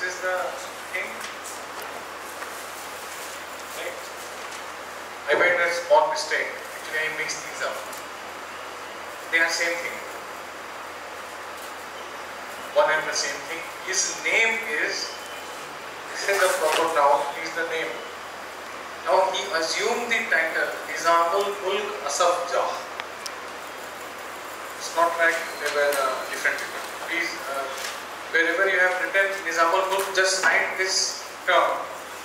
is the thing. Right? I made a small mistake. Actually, I mixed these up. They are same thing. One and the same thing. His name is, this is the proper noun, is the name. Now he assumed the title Nizamul Mulk Asaf Jah. It's not like they were different people. Please, wherever you have written Nizamul Mulk, just find this term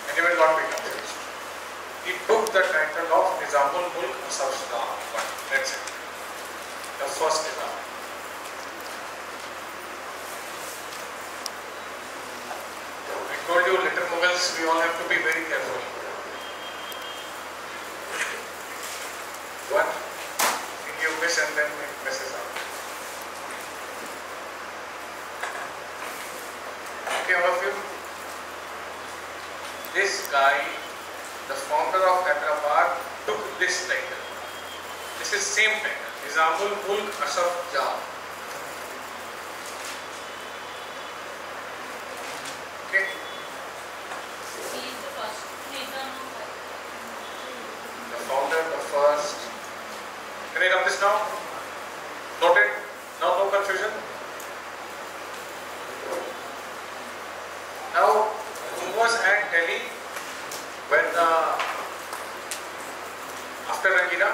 and you will not be confused. He took the title of Nizamul Mulk Asaf Jah. That's it. The first Nizam. I told you, little Mughals, we all have to be very careful. One thing you miss and then it messes up. Okay, all of you? This guy, the founder of Hyderabad, took this title. This is same title, Nizamul Mulk Asaf Jah. Okay? He is the first. The founder, the first. Can I rub this now? Noted? Now no confusion? Now, who was at Delhi when after Rangina?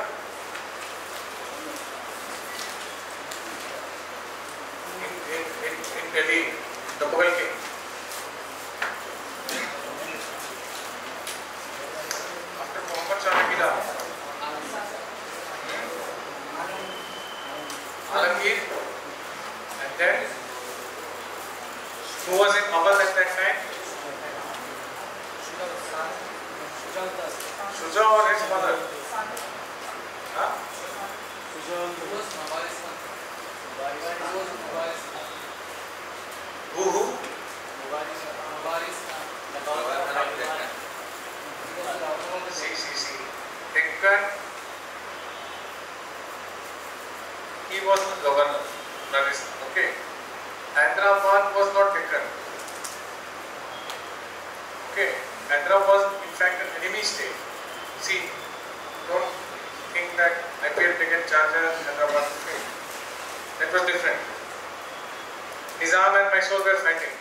In Delhi, the Mughal king. After Muhammad Shah Rangina. Alamgir, and then who was in Awal at that time? Shuja or his mother? Huh? Who? See. Deccan. He was the governor, okay. Hyderabad was not Deccan. Okay, Hyderabad was in fact an enemy state. See, don't think that IPL taken charge of Hyderabad. That was different. Nizam and Mysore were fighting.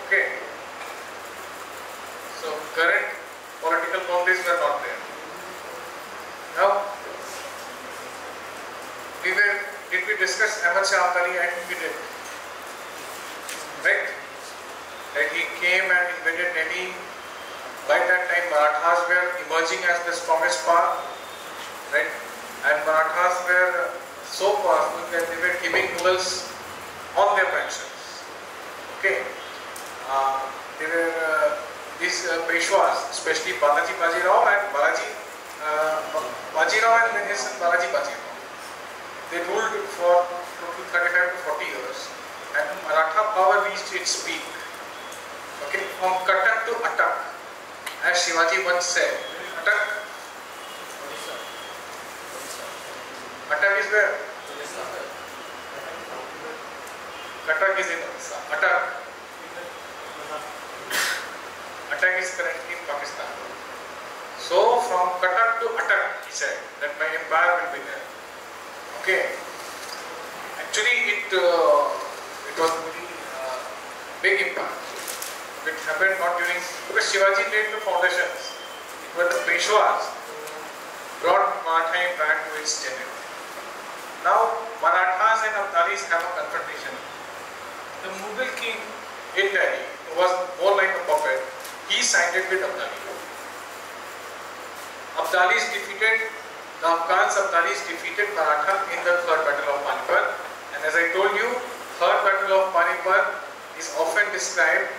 Okay. So current political boundaries were not there. Now, did we discuss Ahmad Shah Abdali? I think we did. Right? That he came and invaded Delhi. By that time, Marathas were emerging as the strongest power. Right? And Marathas were so powerful that they were giving Mughals on their pensions. Okay? They were these Peshwas, especially Balaji Bajirao and Bajirao and then his son Balaji Bajirao. They ruled for total 35 to 40 years and Maratha power reached its peak. Okay, from Cuttack to Attak, as Shivaji once said. Attak is where? Cuttack is in Attak. Attak is currently in Pakistan. So from Cuttack to Attak, he said that my empire will be there. Okay. Actually, it was very big impact. It happened not during, because Shivaji laid the foundations. It was the Peshwas brought Maratha Empire to its genuine. Now, Marathas and Abdalis have a confrontation. The Mughal king in Delhi, who was more like a puppet, he sided with Abdali. Abdalis defeated the Afghans. Abdalis defeated Maratha in the Third Battle of Panipat, and as I told you, Third Battle of Panipat is often described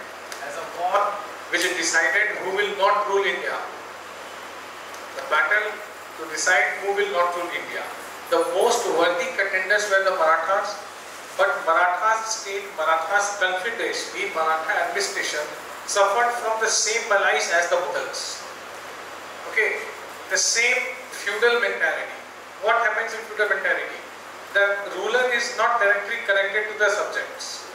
as a war which decided who will not rule India. The battle to decide who will not rule India. The most worthy contenders were the Marathas, but Marathas state, Marathas confederacy, Maratha administration suffered from the same malaise as the Mughals. Okay, the same feudal mentality. What happens in feudal mentality? The ruler is not directly connected to the subjects.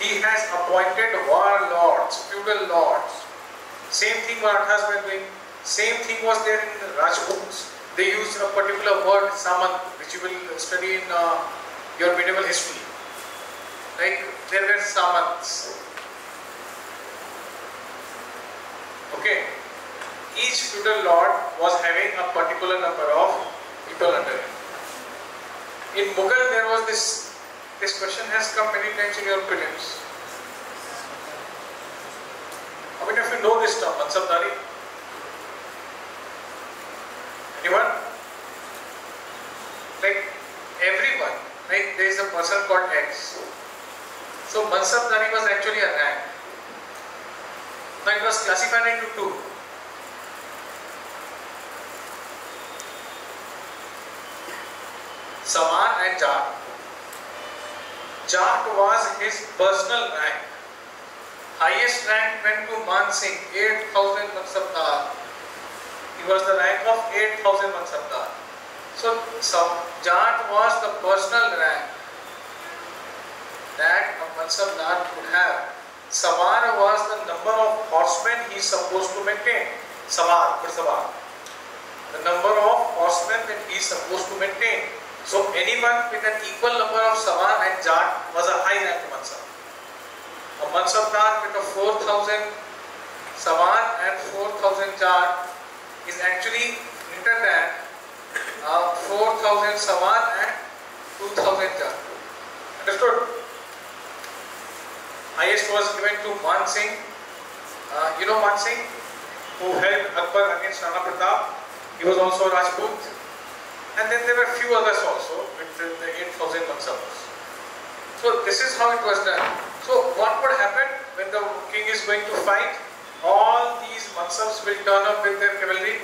he has appointed warlords, feudal lords. Same thing Marathas were doing. Same thing was there in the Rajputs. They used a particular word, Samant, which you will study in your medieval history. Like there were Samants. Okay. Each feudal lord was having a particular number of people under him. In Mughal, there was this question has come many times in your prelims. How many of you know this term, Mansabdari? Anyone? Like everyone, like there is a person called X. So Mansabdari was actually a rank. Now it was classified into two. Saman and Jat. Jat was his personal rank. Highest rank went to Man Singh, 8,000 Mansabdar. He was the rank of 8,000 Mansabdar. So Jat was the personal rank that a Mansabdar could have. Samar was the number of horsemen he is supposed to maintain. Samar, Gursavar. The number of horsemen that he is supposed to maintain. So anyone with an equal number of Samar and Jat was a high rank Mansab. A Mansabdar with a 4,000 Samar and 4,000 Jat is actually greater than 4,000 Samar and 2,000 Jat. Understood? Highest was given to Man Singh. You know Man Singh, who held Akbar against Rana Pratap. He was also a Rajput. And then there were few others also with the 8,000 Mansabs. So this is how it was done. So what would happen when the king is going to fight? All these Mansabs will turn up with their cavalry.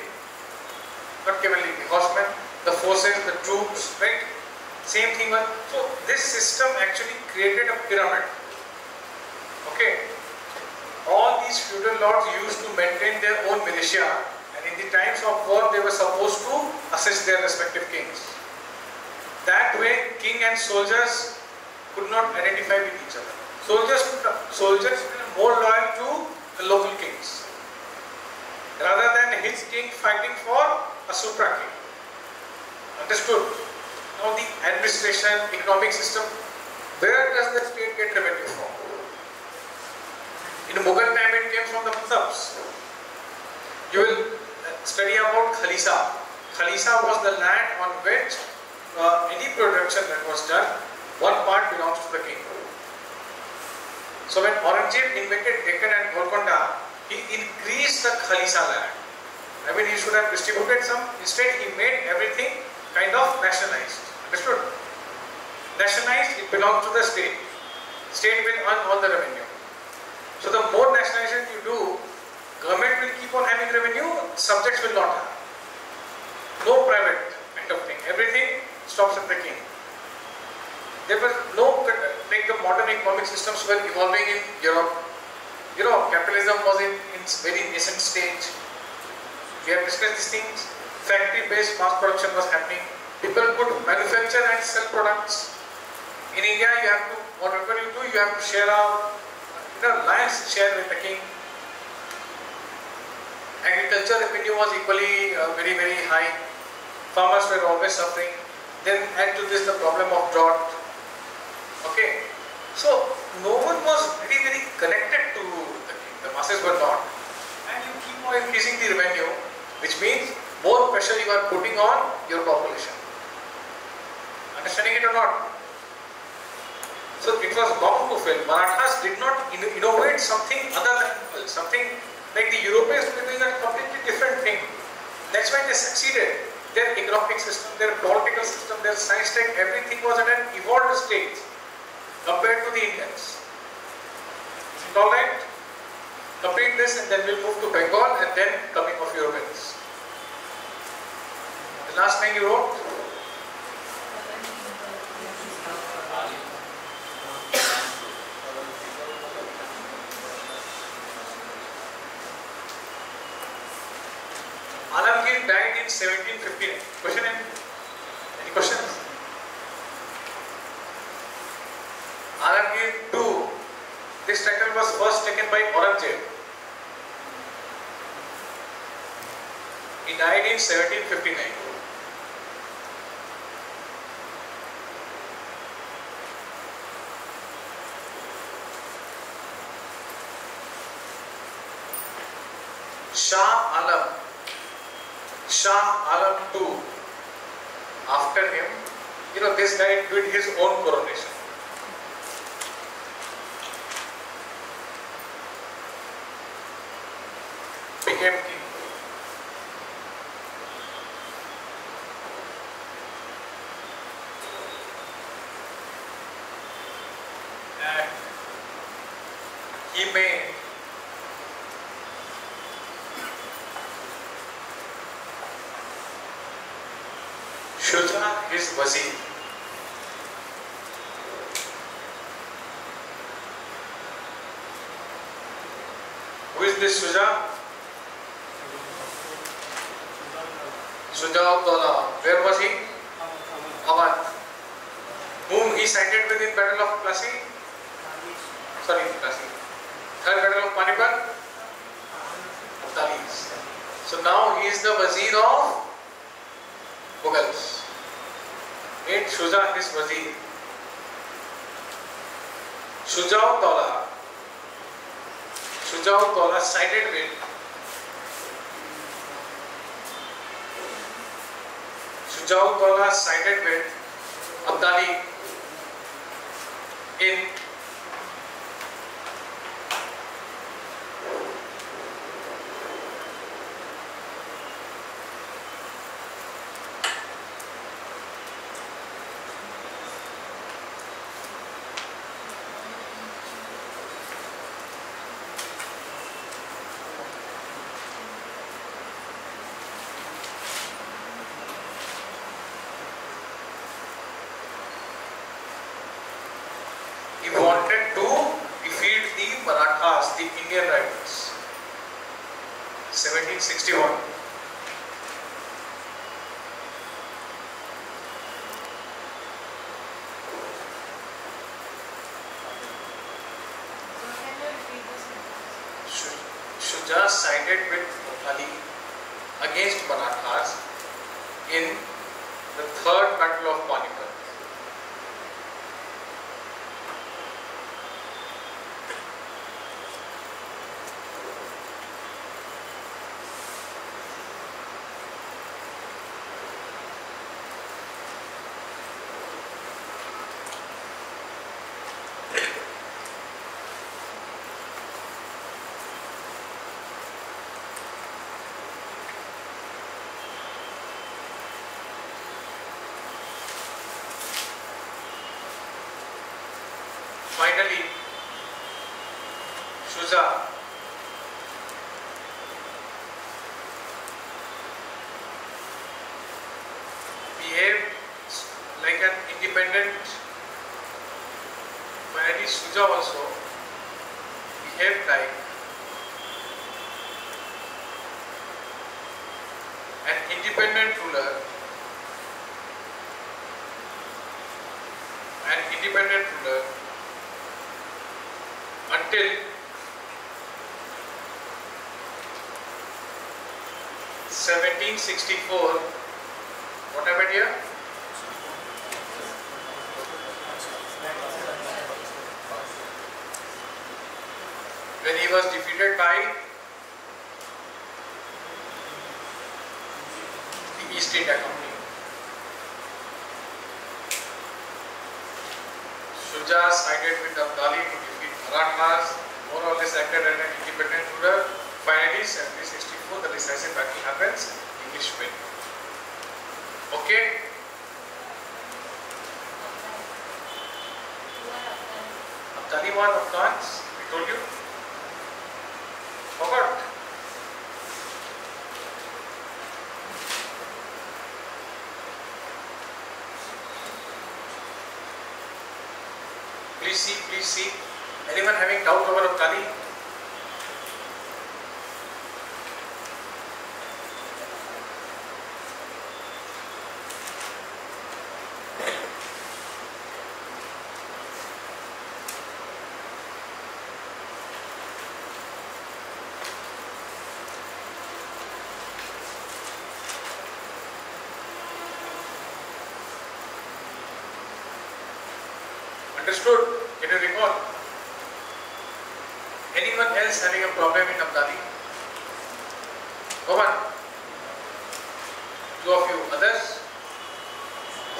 Not cavalry, the horsemen, the forces, the troops, right? Same thing. So this system actually created a pyramid. Okay. All these feudal lords used to maintain their own militia. And in the times of war, they were supposed to assist their respective kings. That way, king and soldiers could not identify with each other. Soldiers were more loyal to the local kings, rather than his king fighting for a supra king. Understood? Now the administration, economic system, where does the state get revenue from? In Mughal time, it came from the Mansabs. You will study about Khalisa. Khalisa was the land on which any production that was done, one part belongs to the king. So when Aurangzeb invaded Deccan and Golconda, he increased the Khalisa land. I mean, he should have distributed some. Instead, he made everything kind of nationalized. Understood? Nationalized, it belongs to the state. State will earn all the revenue. So the more nationalization you do, government will keep on having revenue, subjects will not have. No private kind of thing. Everything stops at the king. There was no, like the modern economic systems were evolving in Europe. You know, capitalism was in its very nascent stage. We have discussed these things. Factory-based mass production was happening. People could manufacture and sell products. In India, you have to, whatever you do, you have to share out, lion's share with the king. Agriculture revenue was equally very, very high. Farmers were always suffering. Then add to this the problem of drought. Okay. So no one was very, very connected to the king. The masses were not. And you keep on increasing the revenue, which means more pressure you are putting on your population. Understanding it or not? So it was bound to fail. Marathas did not innovate something other than something like the Europeans were doing a completely different thing. That's why they succeeded. Their economic system, their political system, their science tech, everything was at an evolved stage compared to the Indians. Is it alright? Complete this and then we'll move to Bengal and then coming of Europeans. The last thing you wrote? Alamgir died in 1759. Question? Any questions? Alamgir II This title was first taken by Aurangzeb. He died in 1759. Shah Alam II, after him, this guy did his own coronation. Became king. And he made Shuja his wazir. Who is this Shuja? Shuja-ud-Dawla. Where was he? Awadh. Whom he sided with in Battle of Plassey? Plassey. Third Battle of Panipat? Abdalis. So now he is the wazir of Mughals. Made Shuja his wazir. Shuja-ud-Dawla sided with Abdali in he wanted to defeat the Marathas, the Indian riders. 1761. Shuja sided with Ali against Marathas in the third battle of Panipat. Finally, Shuja behaved like an independent. Finally, Shuja also behaved like an independent ruler. Until 1764, what happened here? When he was defeated by the East India Company. Shuja sided with Abdali to defeat Marathas, more or less acted as an independent ruler. Finally, 1764, the decisive battle happens, English win. Okay? Abdali won Afghans, I told you. Forgot. Please see. Anyone having doubt over Abdali? Understood? Can you recall? Anyone else having a problem in Nabdali? Come on. Two of you. Others?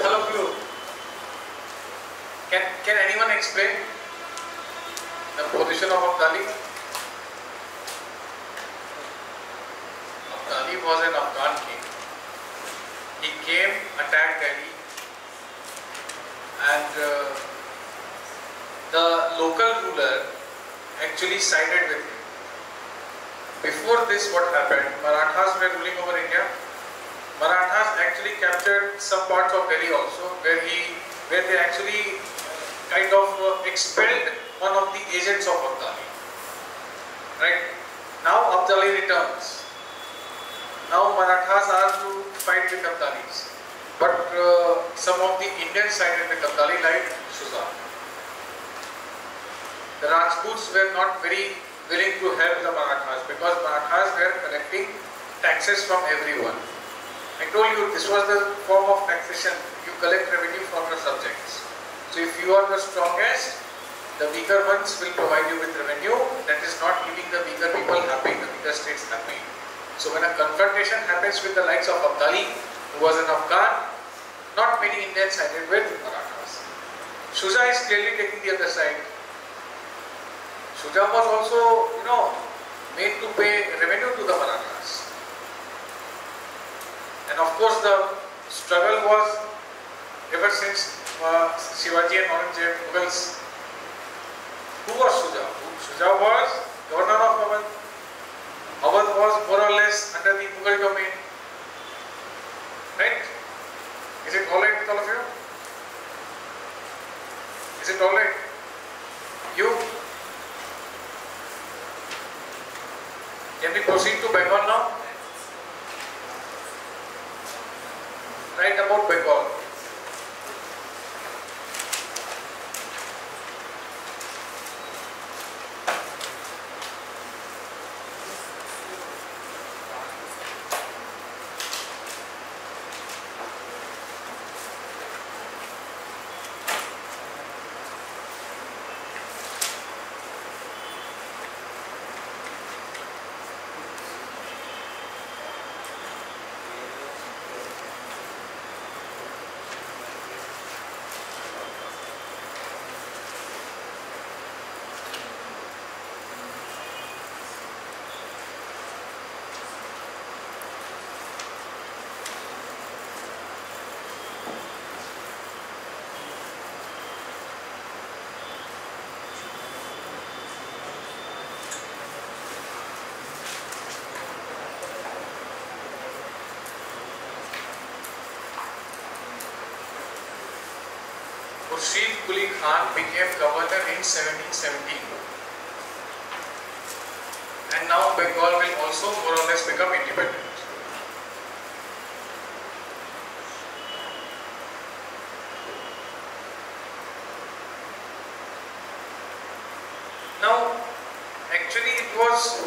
All of you. Can anyone explain the position of Abdali? Abdali was an Afghan king. He came, attacked Delhi, and the local ruler actually sided with him. Before this, what happened? Marathas were ruling over India. Marathas actually captured some parts of Delhi also, where they actually kind of expelled one of the agents of Abdali. Right? Now Abdali returns. Now Marathas are to fight with Abdalis. But some of the Indians sided with Abdali, like Shuja. The Rajputs were not very willing to help the Marathas because Marathas were collecting taxes from everyone. I told you this was the form of taxation. You collect revenue from your subjects. So if you are the strongest, the weaker ones will provide you with revenue. That is not keeping the weaker people happy, the weaker states happy. So when a confrontation happens with the likes of Abdali, who was an Afghan, not many Indians sided with Marathas. Shuja is clearly taking the other side. Shuja was also, made to pay revenue to the Marathas. And of course the struggle was ever since Shivaji and Aurangzeb, Mughals. Who was Shuja? Shuja was governor of Awadh. Awadh was more or less under the Mughal domain. Right? Is it alright with all of you? Is it alright? You? Can we proceed to Bengal now? Write about Bengal. Khurshid Quli Khan became governor in 1717, and now Bengal will also more or less become independent. Now, actually it was,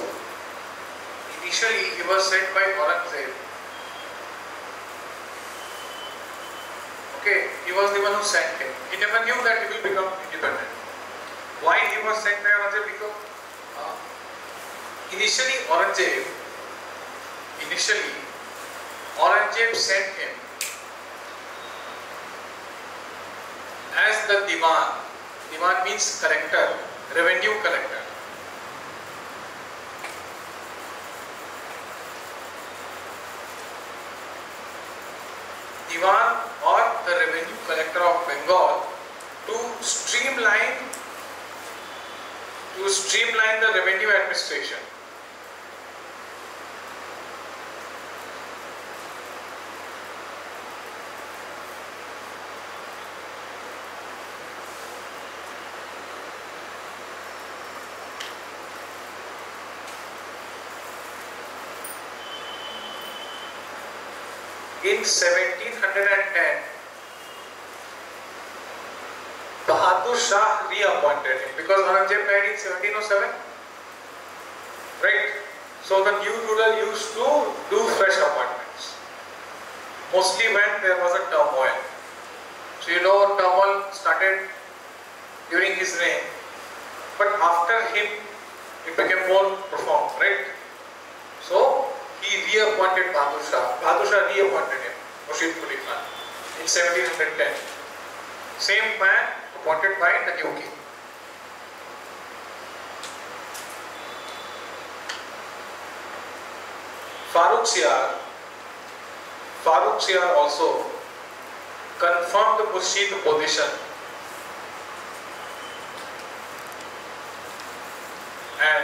initially he was sent by Aurangzeb. Okay, he was the one who sent him. He never knew that he will become independent. Why he was sent by Aurangzeb? Because initially Aurangzeb sent him as the Diwan. Diwan means collector, revenue collector. Diwan, or the revenue collector of Bengal, to streamline the revenue administration. In 1710, Bahadur Shah reappointed him because Aurangzeb died in 1707. Right? So the new ruler used to do fresh appointments. Mostly when there was a turmoil. So turmoil started during his reign, but after him it became more profound, right? So he reappointed Bahadur Shah. Bahadur Shah reappointed him, Murshid Quli Khan, in 1710. Same man appointed by the new king. Farrukh Siyar also confirmed the Murshid position and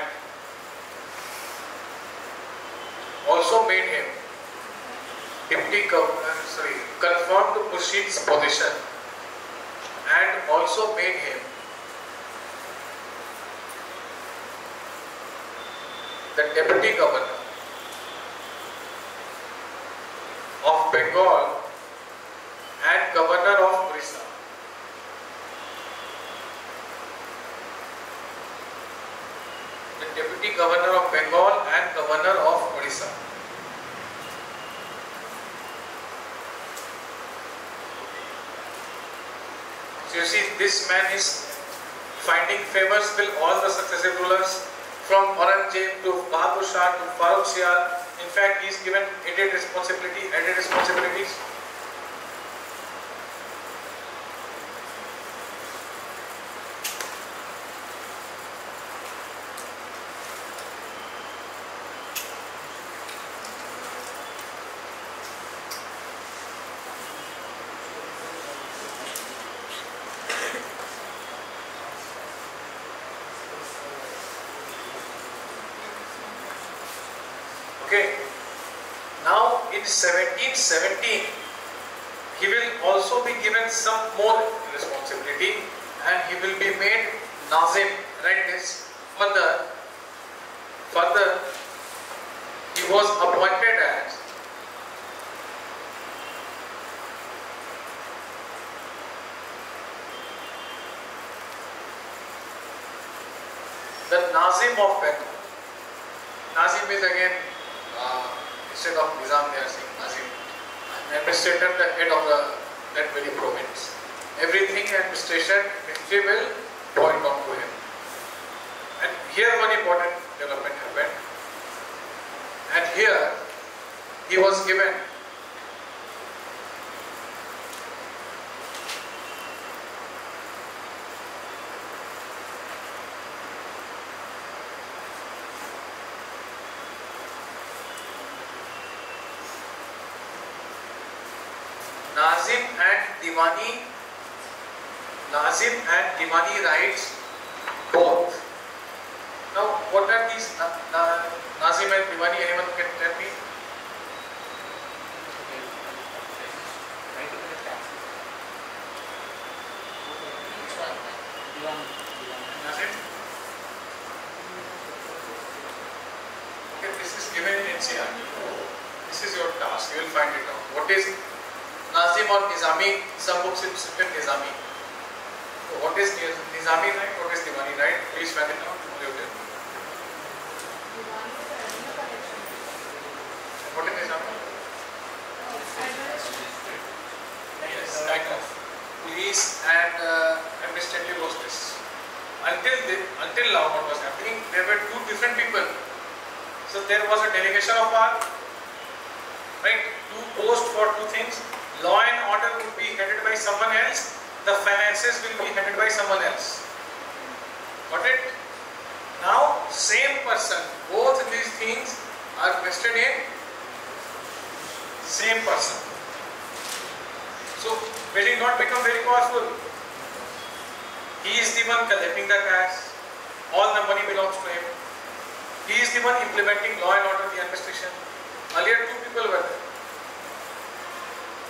also made him confirmed the Murshid's position and also made him the deputy governor of Bengal and governor of Orissa. The deputy governor of Bengal and governor of Orissa. So you see, this man is finding favors with all the successive rulers, from Aurangzeb to Bahadur Shah to Farrukh Siyar. In fact, he is given added responsibilities. Okay. Now in 1717, he will also be given some more responsibility and he will be made Nazim. Write this. Further, he was appointed as the Nazim of Bengal. Nazim is again instead of Nizam, they are saying Nazim. Administrator, the head of that very province. Everything administration, ministry will point on to him. And here one important development happened. And here he was given Nazim and Diwani rights both. Now, what are these Nazim and Diwani? Anyone can tell me? Nazim? Okay, this is given in NCR. This is your task. You will find it out. What is Nazim or Nizami? Some books it is written Nizami. So what is Nizami right? What is Diwani right? Please find it out. What is Nizami? Yes, kind of. Police and administrative justice. Until now, what was happening? There were two different people. So there was a delegation of power, right? Two posts for two things. Law and order would be headed by someone else. The finances will be headed by someone else. Got it? Now, same person. Both these things are vested in same person. So, will he not become very powerful? He is the one collecting the tax. All the money belongs to him. He is the one implementing law and order, the administration. Earlier, two people were there.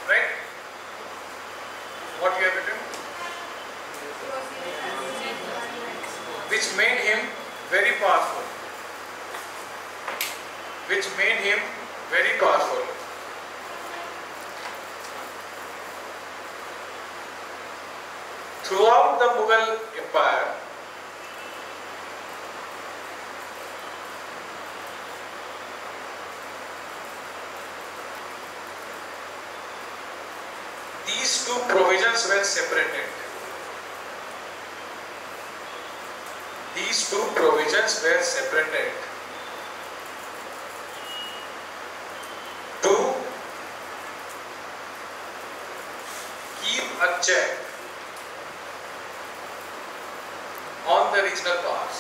Right? What you have written? Which made him very powerful. Which made him very powerful. Throughout the Mughal Empire, these two provisions were separated. these two provisions were separated to keep a check on the regional powers.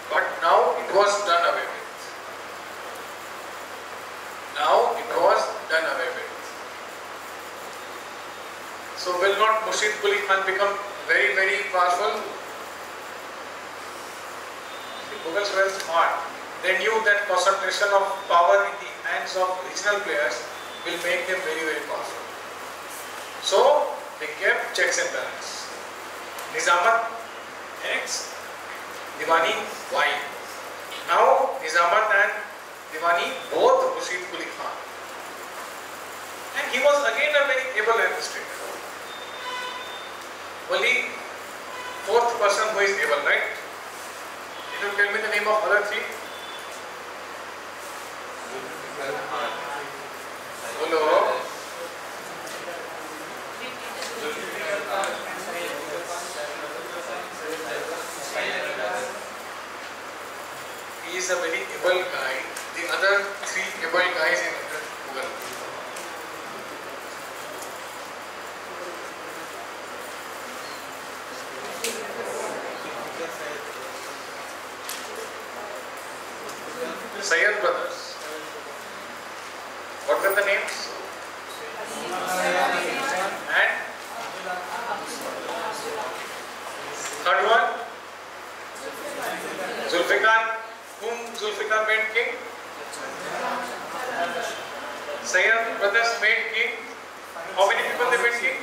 But now it was done away with. Now it was done away with. So will not Murshid Quli Khan become very, very powerful? The Mughals were smart. They knew that concentration of power in the hands of regional players will make them very, very powerful. So they kept checks and balances. Nizamat X, Diwani Y. Now Nizamat and Diwani both Murshid Quli Khan. And he was again a very able administrator. Only fourth person who is able, right? Can you tell me the name of other three? Hello. He is a very able guy. The other three able guys in Mughal. Sayyid brothers. What were the names? And third one? Zulfikar. Whom Zulfikar made king? Sayyid brothers made king. How many people they made king?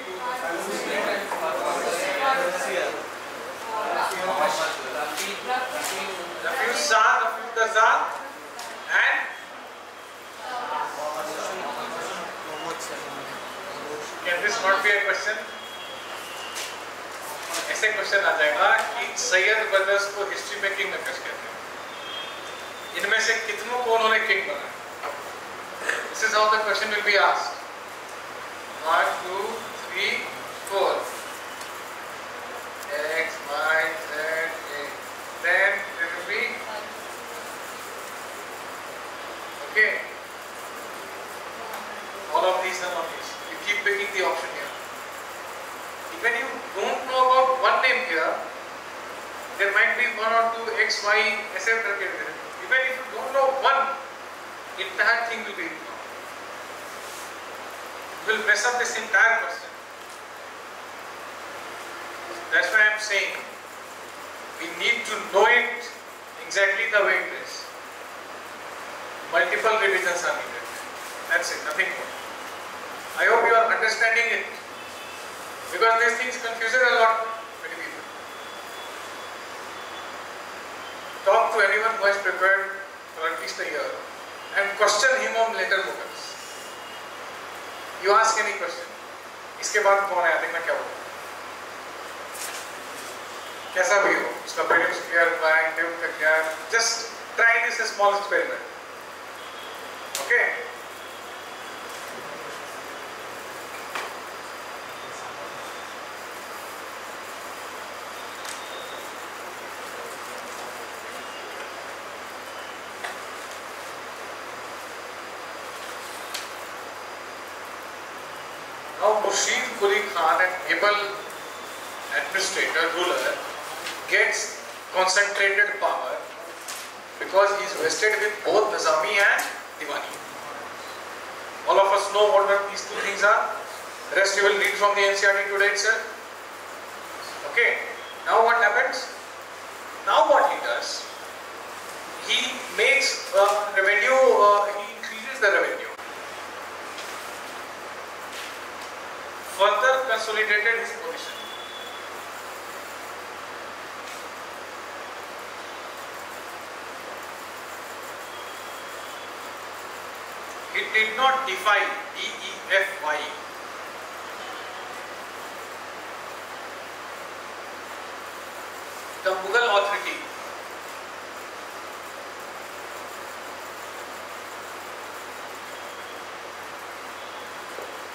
Rafiu Shah, Rafiu Dazar, and can this not be a question? ऐसे question आ जाएगा कि Syed brothers को history में king makers कहते हैं। इनमें से कितनों को उन्होंने किंग बनाया? This is how the question will be asked. 1, 2, 3, 4. X, Y, Z, A. Then there will be. Okay. All of these and all these. You keep picking the option here. When you don't know about one name here, there might be 1 or 2 X, Y, etc. Even if you don't know one, entire thing will be ignored. Will mess up this entire question. That's why I am saying we need to know it exactly the way it is. Multiple revisions are needed. That's it, nothing more. I hope you are understanding it. Because these things confuse a lot many people. Talk to anyone who has prepared for at least a year and question him on later Mughals. You ask any question. इसके बाद कौन है? देखना क्या होगा? कैसा भी हो, उसका prelims clear हुआ है, interview का क्या? Just try this a small experiment. Okay? Now Murshid Quli Khan, an able administrator, ruler, gets concentrated power because he is vested with both Nizami and Diwani. All of us know what these two things are. The rest you will read from the NCERT today itself. Okay. Now what happens? Now what he does? He makes revenue, he increases the revenue. Further consolidated his position. He did not defy DEFY. The Mughal authority.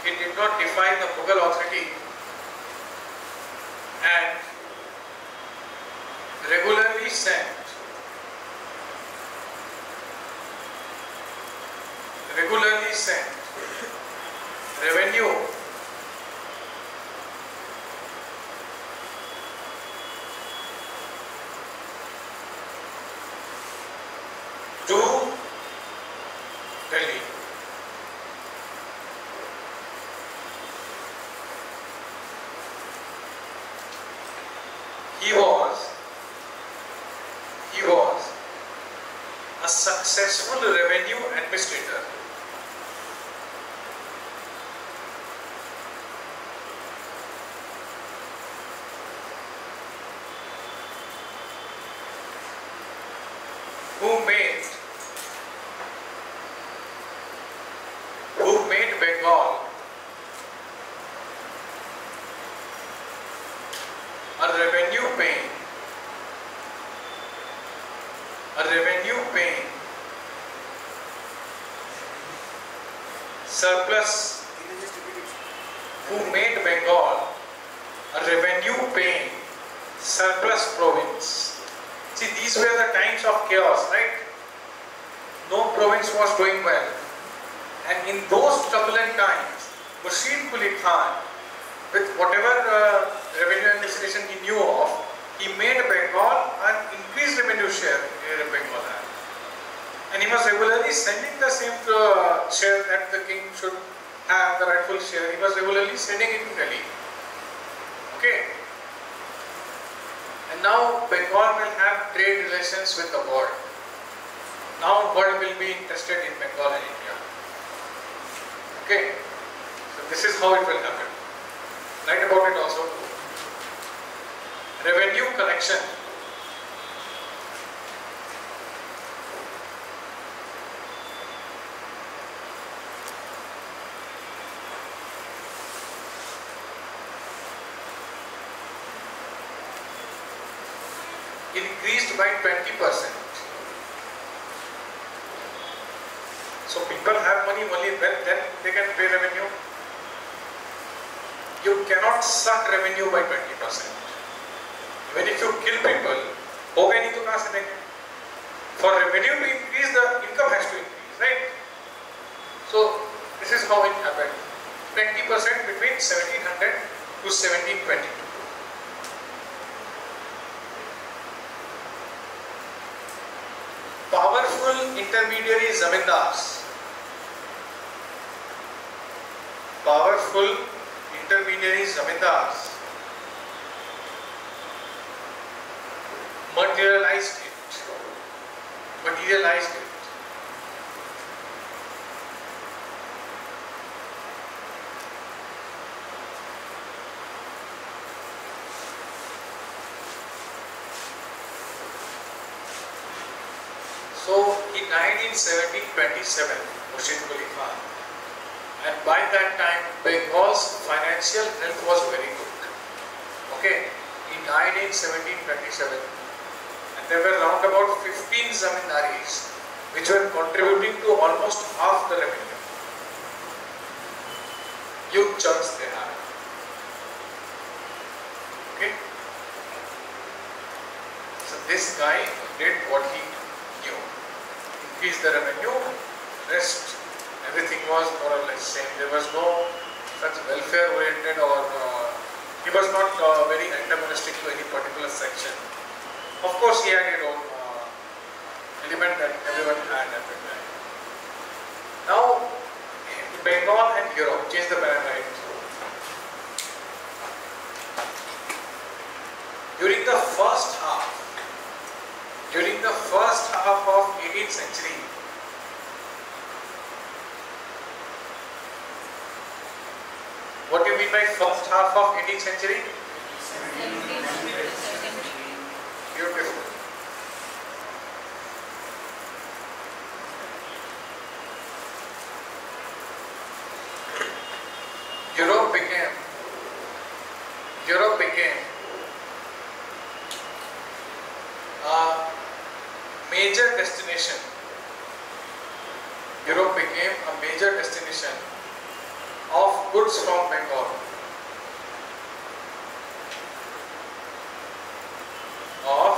It did not defy the Mughal authority and regularly sent revenue to Delhi. He was a successful revenue administrator. Who made Bengal a revenue paying surplus, who made Bengal a revenue paying surplus province. See, these were the times of chaos, right? No province was doing well. And in those turbulent times, Murshid Quli Khan, with whatever revenue administration he knew of, he made Bengal an increased revenue share in Bengal had. And he was regularly sending the same share that the king should have, the rightful share. He was regularly sending it to Delhi. Okay. And now Bengal will have trade relations with the world. Now world will be interested in Bengal and India. Okay. So this is how it will happen. Write about it also. Revenue collection. Increased by 20%. So people have money only when then they can pay revenue. You cannot suck revenue by 20%. Even if you kill people, होगा नहीं तो कहाँ से देंगे? For revenue to increase, the income has to increase, right? So this is how it happened. 20% between 1700 to 1722. Powerful intermediary zamindars. Powerful intermediary zamindars materialized it. So he died in 1727, Murshid Quli Khan. And by that time, Bengal's financial health was very good. Okay, he died in 1727. And there were around about 15 zamindaris which were contributing to almost half the revenue. Huge chunks they had. Okay. So this guy did what he knew. Increase the revenue, rest, everything was more or less same. There was no such welfare oriented or he was not very antagonistic to any particular section. Of course, he had his own element that everyone had at the time. Now, Bengal and Europe, change the paradigm. During the first half of 18th century, what do you mean by first half of 18th century? Beautiful. Europe became a major destination. Europe became a major destination of goods from Bengal. Of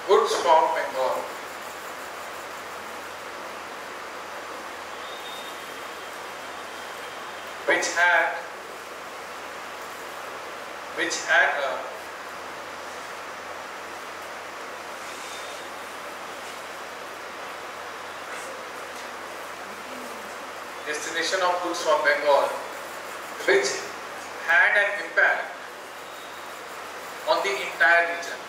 goods from Bengal. Which had a destination of goods from Bengal, which had an impact on the entire region.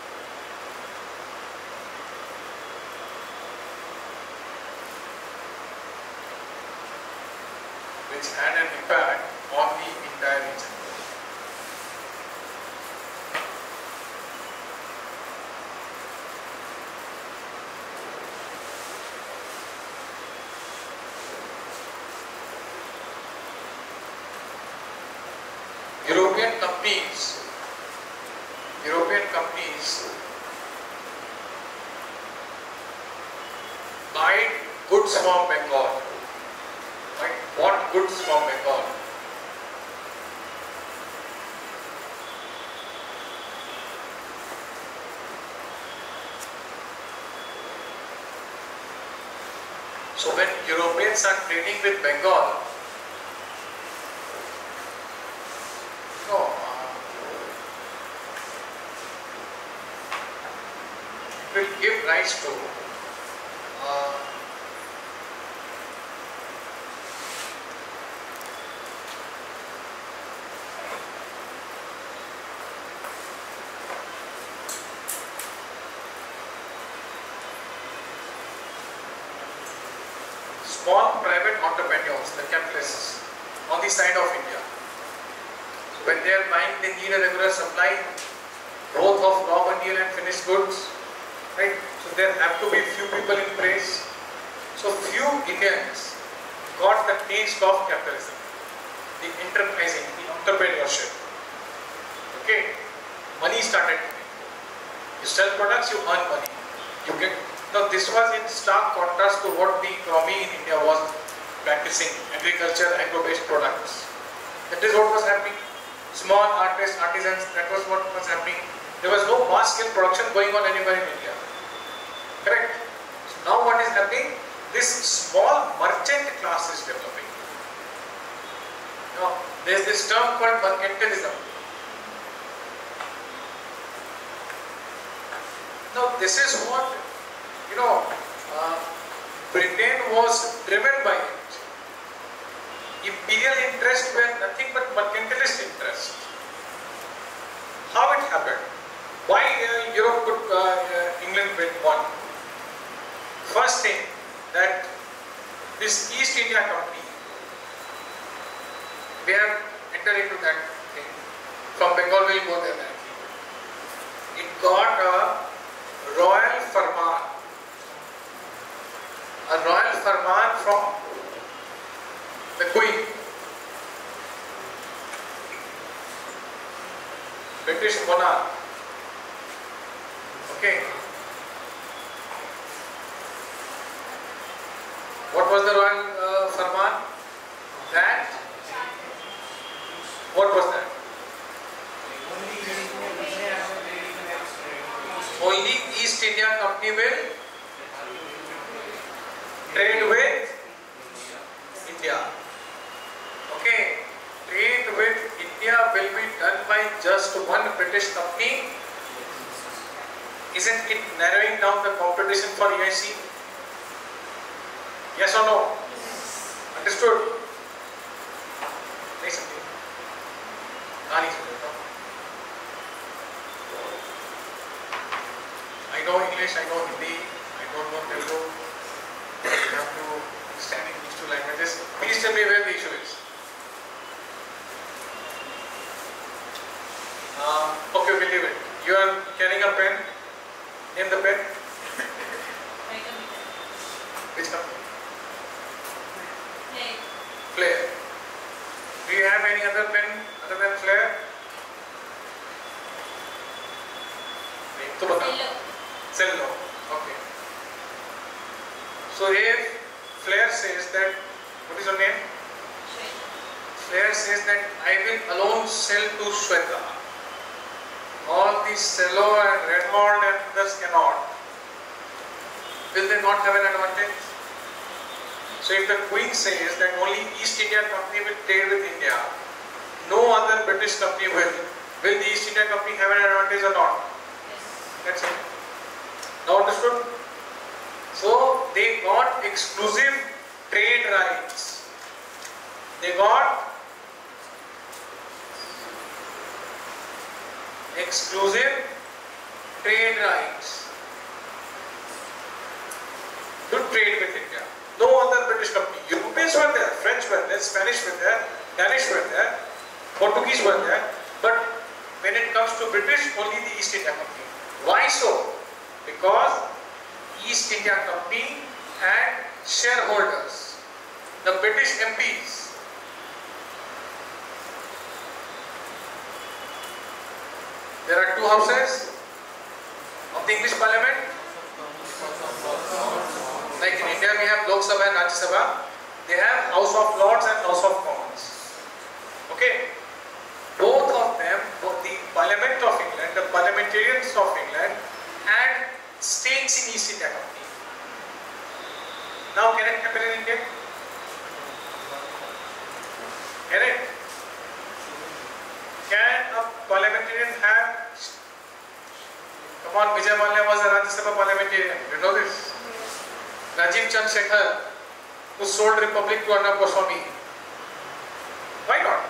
Which had an impact on the entire region. European companies buy goods from Bengal, bought goods from Bengal. So when Europeans are trading with Bengal, it will give rise to small private entrepreneurs, the capitalists, on the side of India. So when they are buying, they need a regular supply, both of raw material and finished goods, right? So there have to be few people in place. So few Indians got the taste of capitalism, the enterprising, the entrepreneurship. Okay, money started coming. You sell products, you earn money. You get. Now this was in stark contrast to what the economy in India was practicing, agriculture, agro-based products. That is what was happening. Small artists, artisans, that was what was happening. There was no mass scale production going on anywhere in India. Correct? So now what is happening? This small merchant class is developing. Now there is this term called mercantilism. Now this is what Britain was driven by it. Imperial interests were nothing but mercantilist interests. How it happened? Why Europe could, England won? First thing, that this East India Company, we have entered into that thing. From Bengal we will go there directly. It got a royal firman. A royal firman from the Queen, British monarch. Okay. What was the royal firman? That. What was that? Only East India Company will trade with India. Okay, trade with India will be done by just one British company. Isn't it narrowing down the competition for EIC? Yes or no? Understood? Say something. I know English, I know Hindi, I don't know Telugu. You have to understand these two languages. Please tell me where the issue is. Okay, we'll leave it. You are carrying a pen. Name the pen. Which company? Flair. Do you have any other pen other than Flair? Cello. Okay. So if Flair says that, what is your name? Flair says that I will alone sell to Shweta. All these Cello and Renault and others cannot. Will they not have an advantage? So if the Queen says that only East India Company will trade with India, no other British company will the East India Company have an advantage or not? Yes. That's it. Now understood? So they got exclusive trade rights. They got exclusive trade rights to trade with India. No other British company. Europeans were there, French were there, Spanish were there, Danish were there, Portuguese were there, but when it comes to British, only the East India Company. Why so? Because East India Company had shareholders, the British MPs. There are two houses of the English Parliament. Like in India we have Lok Sabha and Rajya Sabha. They have House of Lords and House of Commons. Okay. Both of them, both the Parliament of England, the parliamentarians of England had stakes in East India Company. Now can it happen in India? Can it? Can a parliamentarian have? Come on, Vijay Mallya was a Rajya Sabha parliamentarian. You know this? Rajiv Chand Shekhar, who sold Republic to Arnab Goswami. Why not?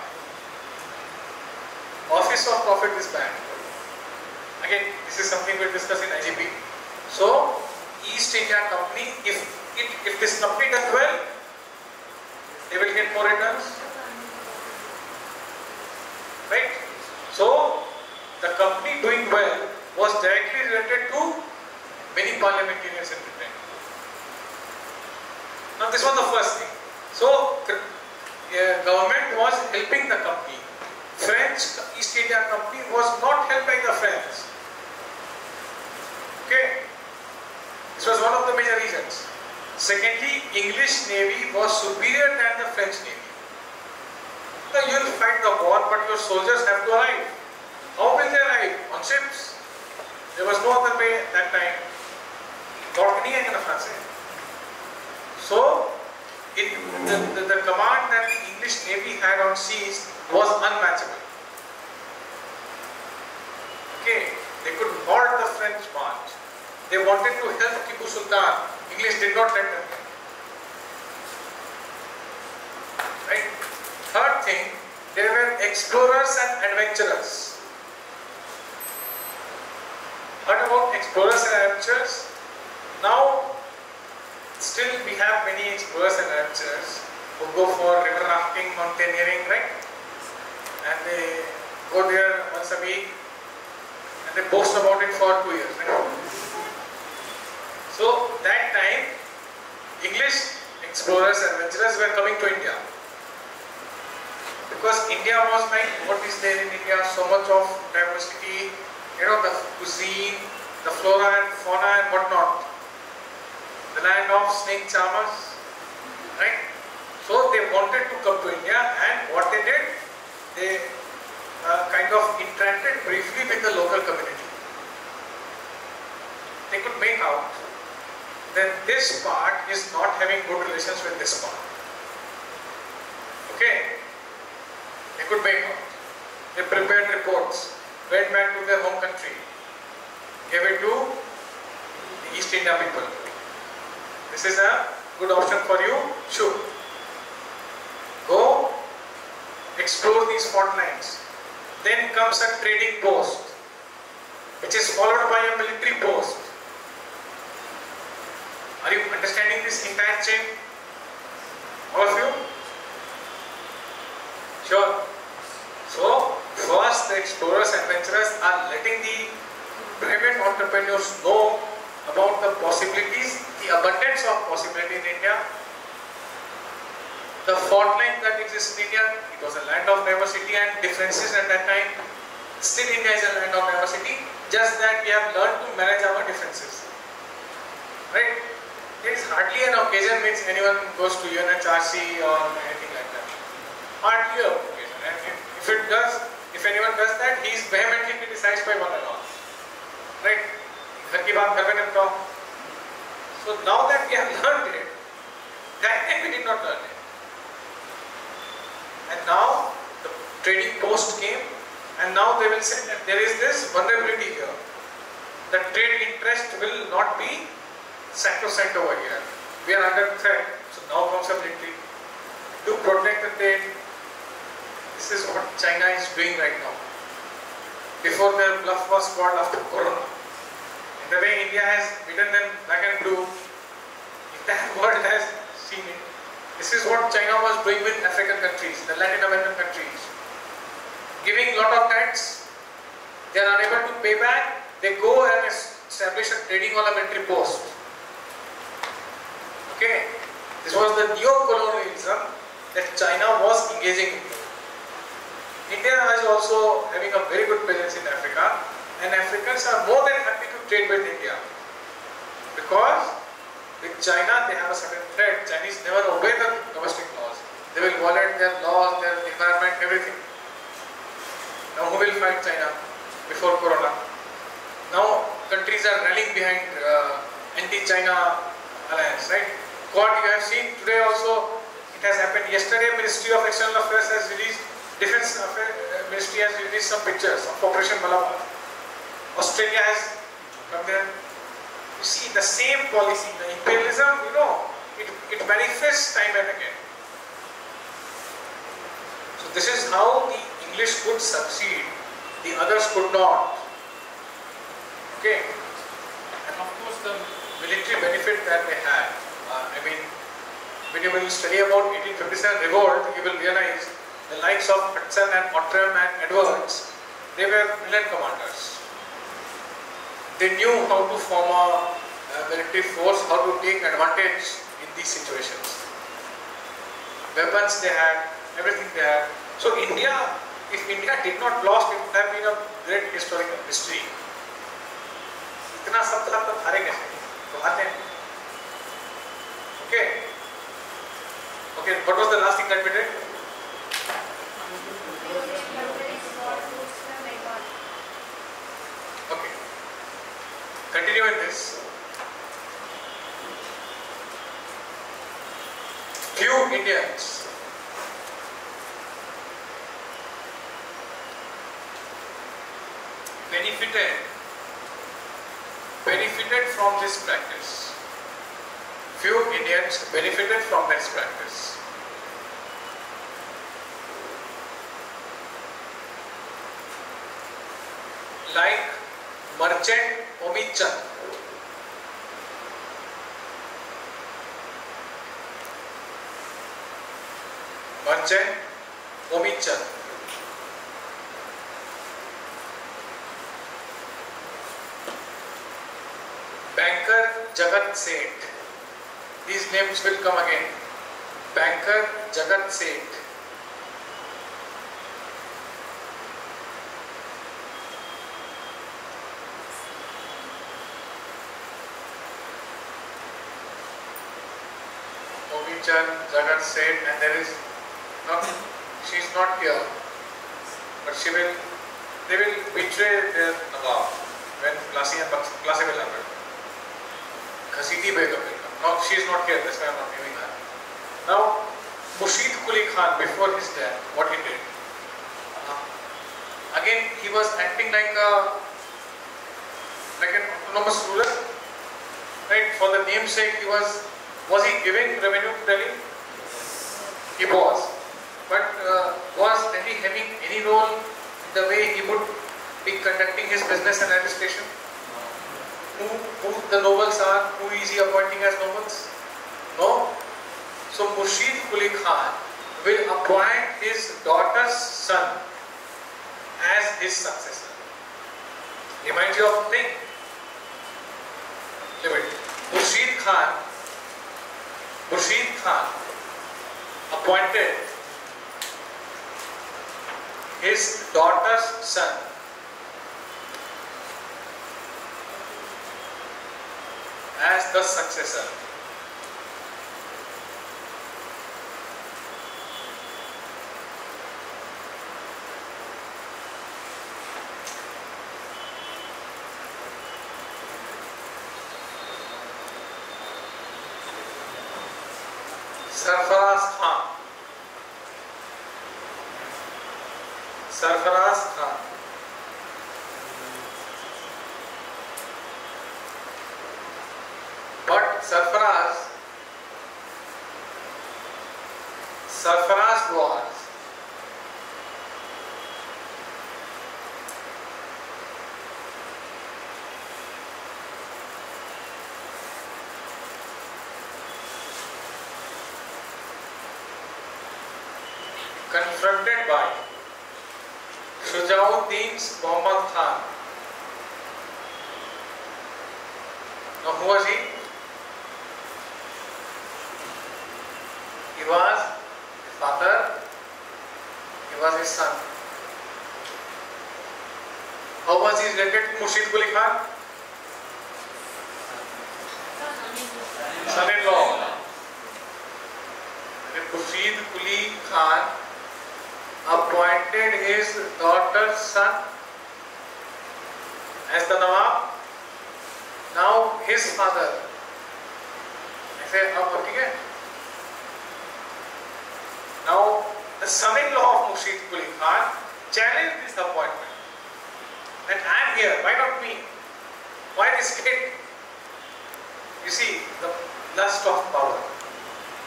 Office of profit is banned. Again, this is something we'll discuss in IGP. So, East India Company, if this company does well, they will get more returns. Right? So, the company doing well was directly related to many parliamentarians in Britain. Now, this was the first thing. So, government was helping the company. French East India Company was not helped by the French. Okay? This was one of the major reasons. Secondly, English Navy was superior than the French Navy. Now you will fight the war, but your soldiers have to arrive. How will they arrive? On ships. There was no other way at that time. So, the command that the English Navy had on seas was unmatchable. Okay, they could halt the French march. They wanted to help Tipu Sultan. English did not let them in. Right? Third thing, they were explorers and adventurers. Heard about explorers and adventurers? Now, still we have many explorers and adventurers who go for river rafting, mountaineering, right? And they go there once a week and they boast about it for 2 years, right? So that time, English explorers and adventurers were coming to India. Because India was like, what is there in India? So much of diversity, you know, the cuisine, the flora and fauna and whatnot. The land of snake charmers, right? So they wanted to come to India, and what they did, they kind of interacted briefly with the local community. They could make out that this part is not having good relations with this part. Okay? They could make out. They prepared reports, went back to their home country, gave it to the East India people. This is a good option for you. Sure. Go explore these fault lines. Then comes a trading post, which is followed by a military post. Are you understanding this entire chain? All of you? Sure. So, first the explorers and adventurers are letting the private entrepreneurs know about the possibilities, the abundance of possibility in India. The fault line that exists in India, it was a land of diversity and differences at that time. Still India is a land of diversity, just that we have learned to manage our differences. Right? There is hardly an occasion which anyone goes to UNHRC or anything like that. hardly a occasion. And if anyone does that, he is vehemently criticized by one and all. Right? घर की बात घर में निपटाओ. So now that we have learned it, that time we did not learn it. And now the trading post came, and now they will say that there is this vulnerability here. The trade interest will not be sacrosanct over here. We are under threat. So now comes a military to protect the trade. This is what China is doing right now. Before their bluff was called after Corona. In the way India has beaten them black and blue, the entire world has seen it. This is what China was doing with African countries, the Latin American countries. Giving lot of debts, they are unable to pay back, they go and establish a trading on a military post. Okay, this was the neo-colonialism that China was engaging in. India is also having a very good presence in Africa, and Africans are more than happy to trade with India. Because with China they have a certain threat. Chinese never obey the domestic laws. They will violate their laws, their environment, everything. Now who will fight China before Corona? Now countries are rallying behind anti-China alliance, right? Quad, you have seen today also, it has happened. Yesterday Ministry of External Affairs has released, Defense Ministry has released some pictures of Operation Malabar. Australia has come there. You see the same policy, the imperialism, you know, it manifests time and again. So this is how the English could succeed, the others could not. Okay, and of course the military benefit that they had. I mean, when you will study about 1857 revolt, you will realize the likes of Hudson and Outram and Edwards, they were brilliant commanders. They knew how to form a military force, how to take advantage in these situations. Weapons they had, everything they had. So India, if India did not lost, it would have been a great historical history. इतना सब था तो हारे कैसे? तो हारते हैं. Okay. Okay. What was the last thing that we did? Okay. Continue with this. Few Indians benefited from this practice. Few Indians benefited from this practice. Like merchant Omid Chand. Merchant Omid Chand. Banker Jagat Seth. These names will come again. Banker Jagat Seth. Omid Chand, Jagat Seth, and there is not, she is not here, but they will betray their Nawab when Plasi will happen. Khasiti Begum will come. Now she is not here, that's why I am not naming her. Now, Murshid Quli Khan, before his death, what he did? Again, he was acting like an autonomous ruler, right? For the namesake, was he giving revenue to Delhi? He was. But was Delhi having any role in the way he would be conducting his business and administration? Who the nobles are? Who is he appointing as nobles? No. So Murshid Quli Khan will appoint his daughter's son as his successor. Reminds you of a thing. Murshid Khan appointed his daughter's son as the successor. Sarfaraz Khan, Sarfaraz Khan, but Sarfaraz was confronted by Shujauddin Muhammad Khan. Now who was he? He was his father, he was his son. How was he related to Murshid Quli Khan? Son-in-law. Murshid Quli Khan appointed his daughter's son as the Nawab. Now his father, ऐसे अब ठीक है? Now the son-in-law of Murshid Quli Khan challenged this appointment. That I am here, why not me? Why this kid? You see, the lust of power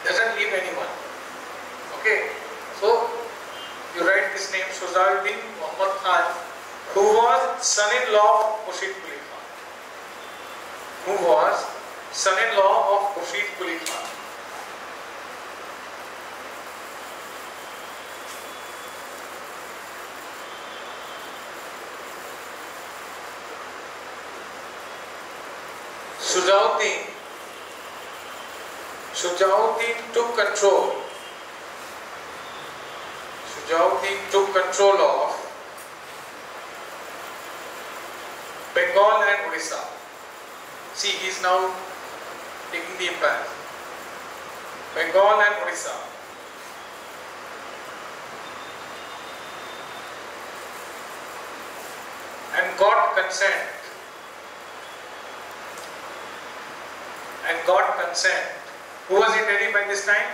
doesn't leave anyone. Okay, so you write this name Shujauddin Muhammad Khan, who was son-in-law of Murshid Quli Khan. Who was son-in-law of Murshid Quli Khan. Shujauddin took control. Shujauddin took control of Bengal and Odisha. See, he is now taking the empire. Bengal and Odisha. And got consent. Who was in Delhi by this time?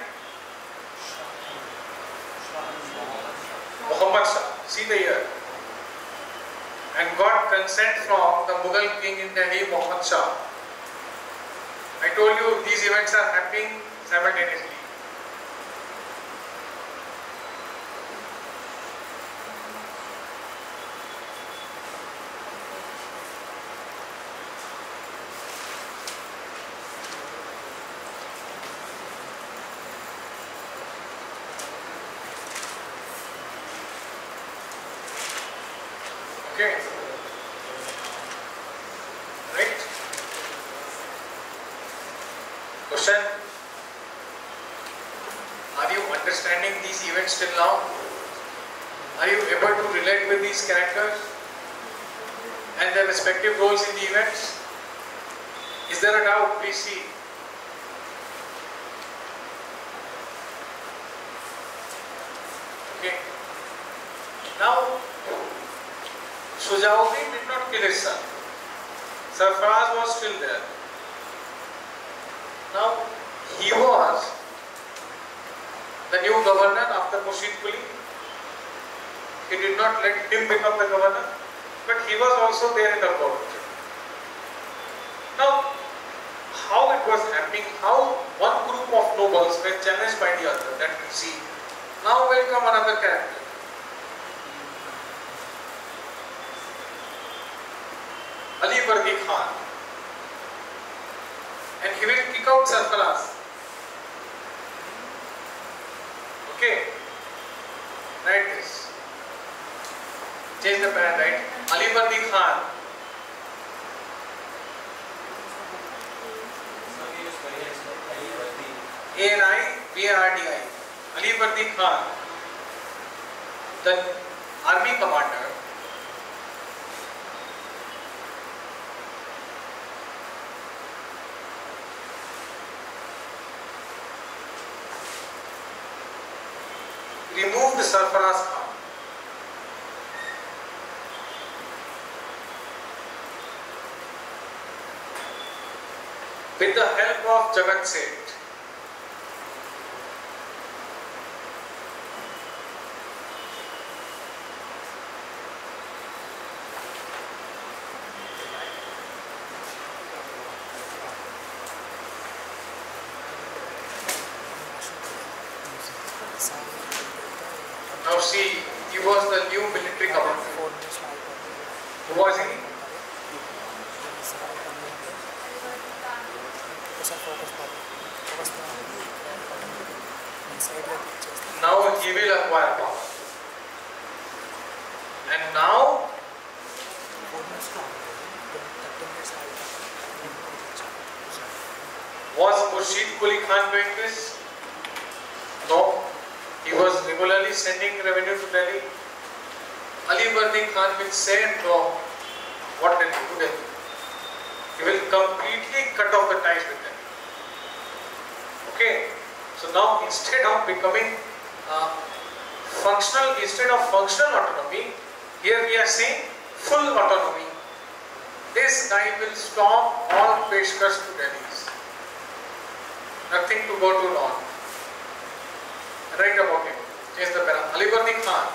Muhammad Shah. See the year. And got consent from the Mughal king in Delhi, Muhammad Shah. I told you these events are happening simultaneously. Okay, right? Question: are you understanding these events till now? Are you able to relate with these characters and their respective roles in the events? Is there a doubt? Please see. Okay. Now, Shujauddin did not kill his son. Sarfaraz was still there. Now, he was the new governor after Murshid Quli. He did not let him become the governor, but he was also there in the court. Now, how it was happening, how one group of nobles were challenged by the other, that we see. Now will come another character. Ali Bardi Khan, and he will kick out Sarfaraz. Okay, write this. Change the pen, right? Ali Bardi Khan. ANIBARDI. Ali Bardi Khan, the army commander, removed Sarfaraz Khan. With the help of Jagat Seth. Now see, he was the new military commander. Who was he? Now he will acquire power. And now was Murshid Quli Khan doing this? No. He was regularly sending revenue to Delhi. Alivardi Khan will say no. What Delhi? To Delhi. He will completely cut off the ties with Delhi. Okay. So now instead of becoming functional autonomy, here we are saying full autonomy. This guy will stop all peshkas to Delhi's. Nothing to go to law. Write about him. Change the para. Alivardi Khan.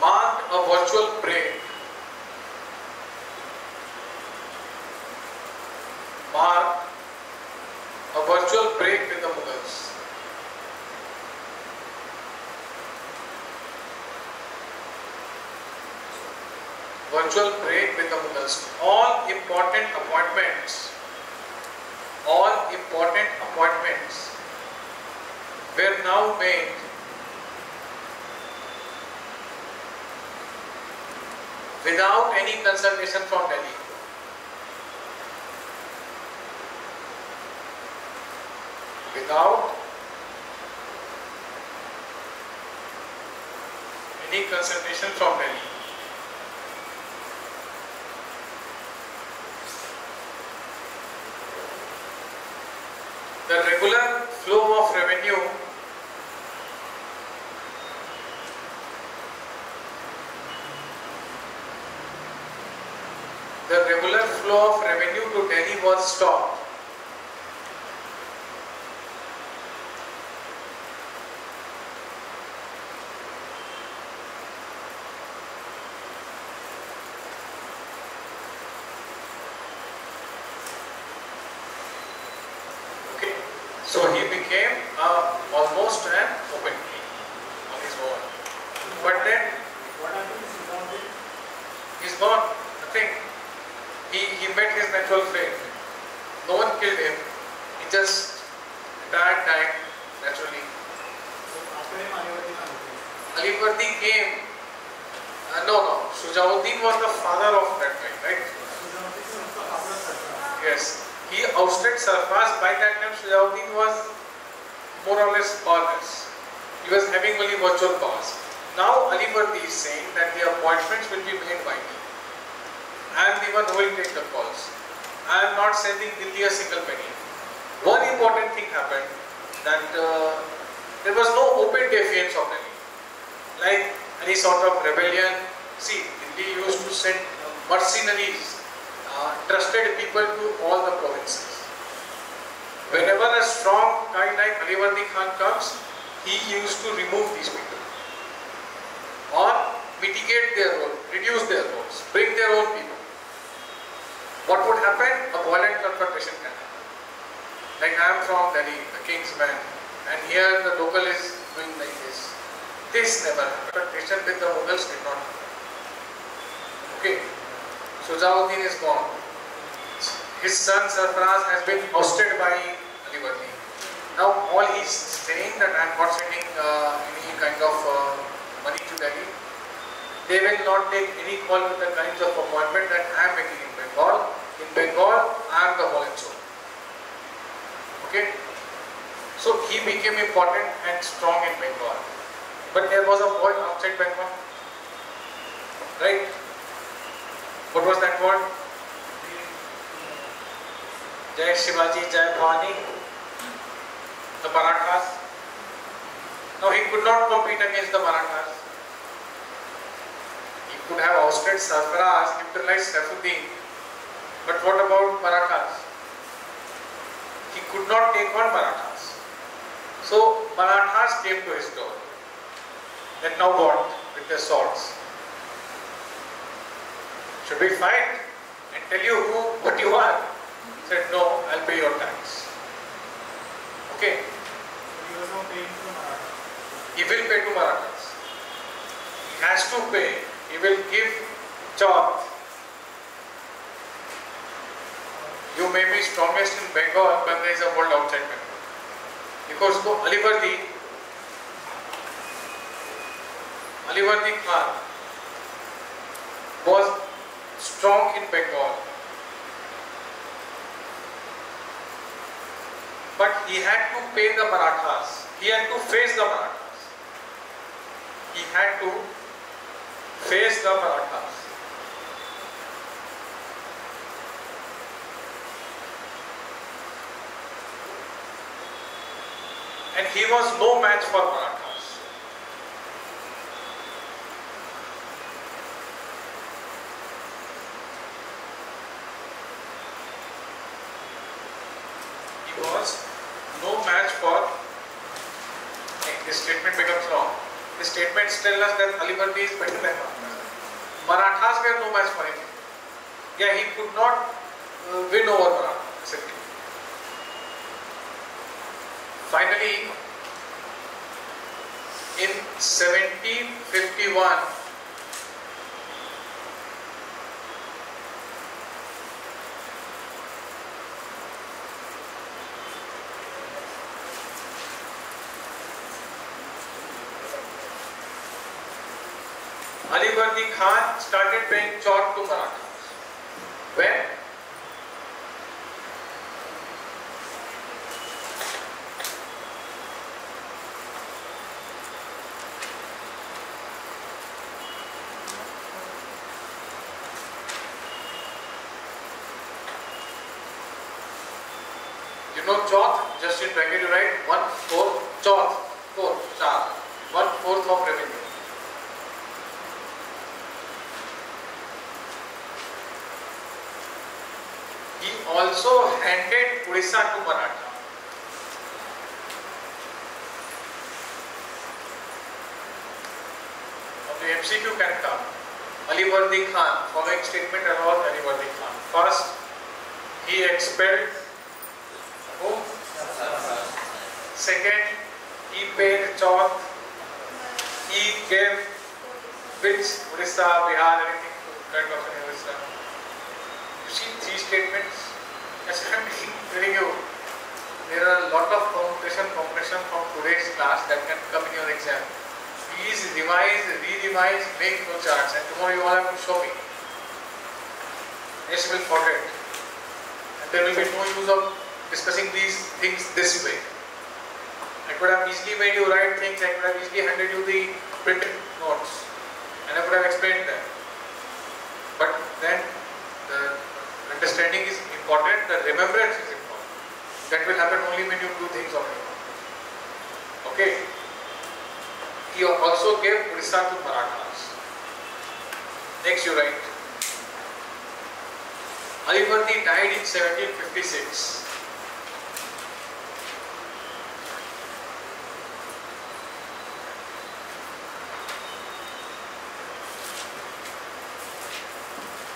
Marked a virtual break. Marked a virtual break with the Mughals. Virtual break with the Mughals. All important appointments were now made without any consultation from Delhi. Without any consultation from Delhi. The regular flow of revenue to Delhi was stopped. Okay, so he became almost an open king on his own. But then What happened is he's gone. Nothing. He met his natural fate. No one killed him. He just died naturally. after him Alivardi Khan came. Alivardi came. No. Shujauddin was the father of that guy, right? Shujauddin was the father of Sarfraz. Yes. He ousted Sarfraz. By that time, Shujauddin was more or less powerless. He was having only virtual powers. Now Alivardi is saying that the appointments will be made by me. I am the one who will take the calls. I am not sending Delhi a single penny. One important thing happened, that there was no open defiance of Delhi. Like any sort of rebellion. See, Delhi used to send mercenaries, trusted people to all the provinces. Whenever a strong guy like Alivardi Khan comes, he used to remove these people or mitigate their role, reduce their roles, bring their own people. What would happen? A violent confrontation can happen. Like I am from Delhi, the king's man, and here the local is doing like this. This never happened. Confrontation with the Mughals did not happen. Okay. Shujauddin is gone. His son Sarfraz has been ousted by Alivardi. Now all he is saying that I am not sending any kind of money to Delhi. They will not take any call with the kinds of appointment that I am making in Bengal. In Bengal, I am the whole and soul. Okay? So he became important and strong in Bengal. But there was a word outside Bengal. Right? What was that word? Jai Shivaji, Jai Bhavani. The Marathas. Now he could not compete against the Marathas. He could have ousted Sarfraz, neutralized Saifuddin. But what about Marathas? He could not take on Marathas. So Marathas came to his door. Then now what? With their swords. Should we fight and tell you what you are? He said, no, I'll pay your tax. Okay, He was not paying to the Maratha. he will pay to Marathas. He has to pay. He will give chop. You may be strongest in Bengal, but there is a world outside Bengal. Because Alivardi Khan was strong in Bengal, but he had to pay the Marathas. He had to face the Marathas. He had to face the Marathas. And he was no match for Marathas. He was no match for. This statement becomes wrong. The statements tell us that Alivardi is better than Marathas. Marathas were no match for him. Yeah, he could not win over Marathas. Simply. Finally, in 1751, Alivardi Khan started paying chop to Marathas. When? You know chauth, just in bracket you write 1/4 chauth, 4, 4, 1/4 of revenue. He also handed Odisha to Maratha. The MCQ can come. Alivardi Khan, following statement about Alivardi Khan. First, he expelled whom? Second, he paid chauth. He gave which Odisha, Bihar, anything to kind of an Odisha. You see three statements. As I am telling you, there are a lot of compression from today's class that can come in your exam. Please revise, re-revise, make no charts, and tomorrow you all have to show me. Else you will forget. And there will be no use of discussing these things this way. I could have easily made you write things, I could have easily handed you the printed notes, and I could have explained them. But then the understanding is important, the remembrance is important. That will happen only when you do things on your own. Okay? He also gave Odisha to Marathas. Next you write. Alivardi died in 1756.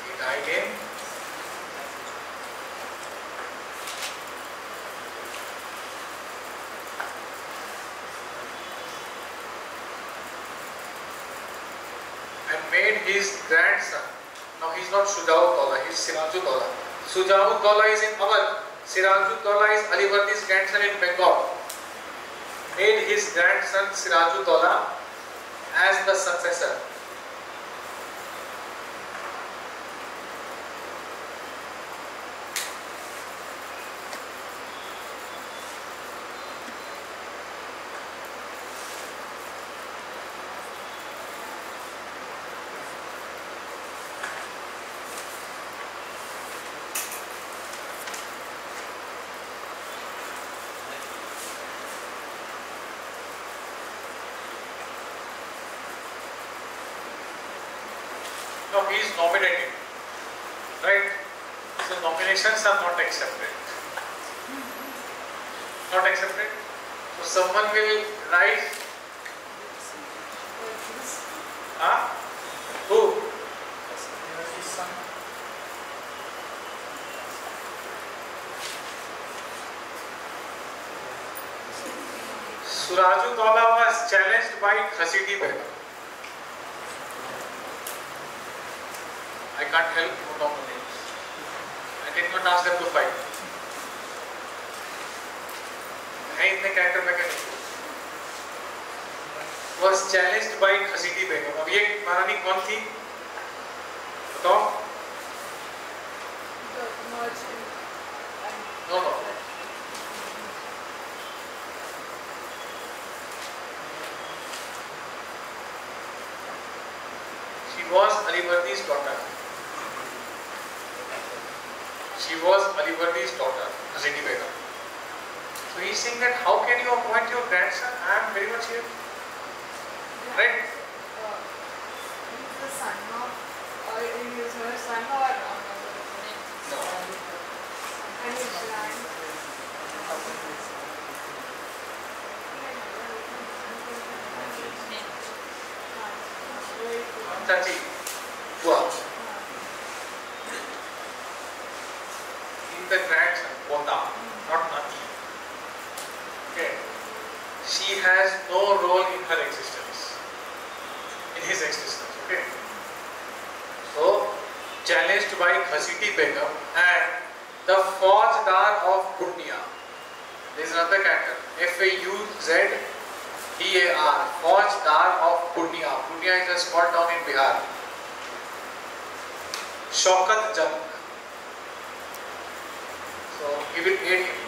He died in and made his grandson. Now he is not Shujauddaulah, he is Sirajuddaulah. Shujauddaulah is in Awadh. Sirajuddaulah is Alivardi's grandson in Bengal. Made his grandson Sirajuddaulah as the successor. Now he is nominated, right? So nominations are not accepted. Not accepted. So someone will write. Huh? Who? Surajuddaula was challenged by Khasidi Begum. I can't help you know the names. I did not ask them to fight. है इतने character में क्या नहीं was challenged by Khasidi Begum. अब ये महारानी कौन थी बताओ? No. She was Alivardi's daughter. She was Alivardi's daughter, Khasidi Begum. So he is saying that how can you appoint your grandson? I am very much here. Right? He's the son of, he is her son or No. and his grand. Chachi. Wow. In the grandson, Pota, not Nati. Okay. She has no role in her existence, in his existence. Okay. So, challenged by Khasidi Begum and the Faujdar of Purnia. There is another character. F-A-U-Z-D-A-R. Faujdar of Purnia. Purnia is a small town in Bihar. Shaukat Jung. So, he will aid him.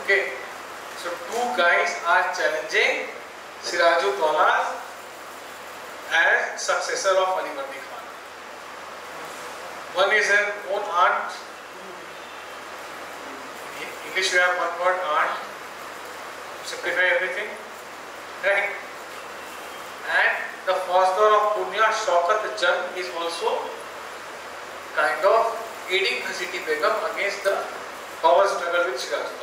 Okay, so two guys are challenging Sirajuddaula as successor of Alivardi Khan. One is her own aunt. In English we have one word, aunt. Simplify everything, right? And the Faujdar of Purnia, Shaukat Jung, is also kind of aiding Khasidi Begum against the power struggle with Sirajuddaula.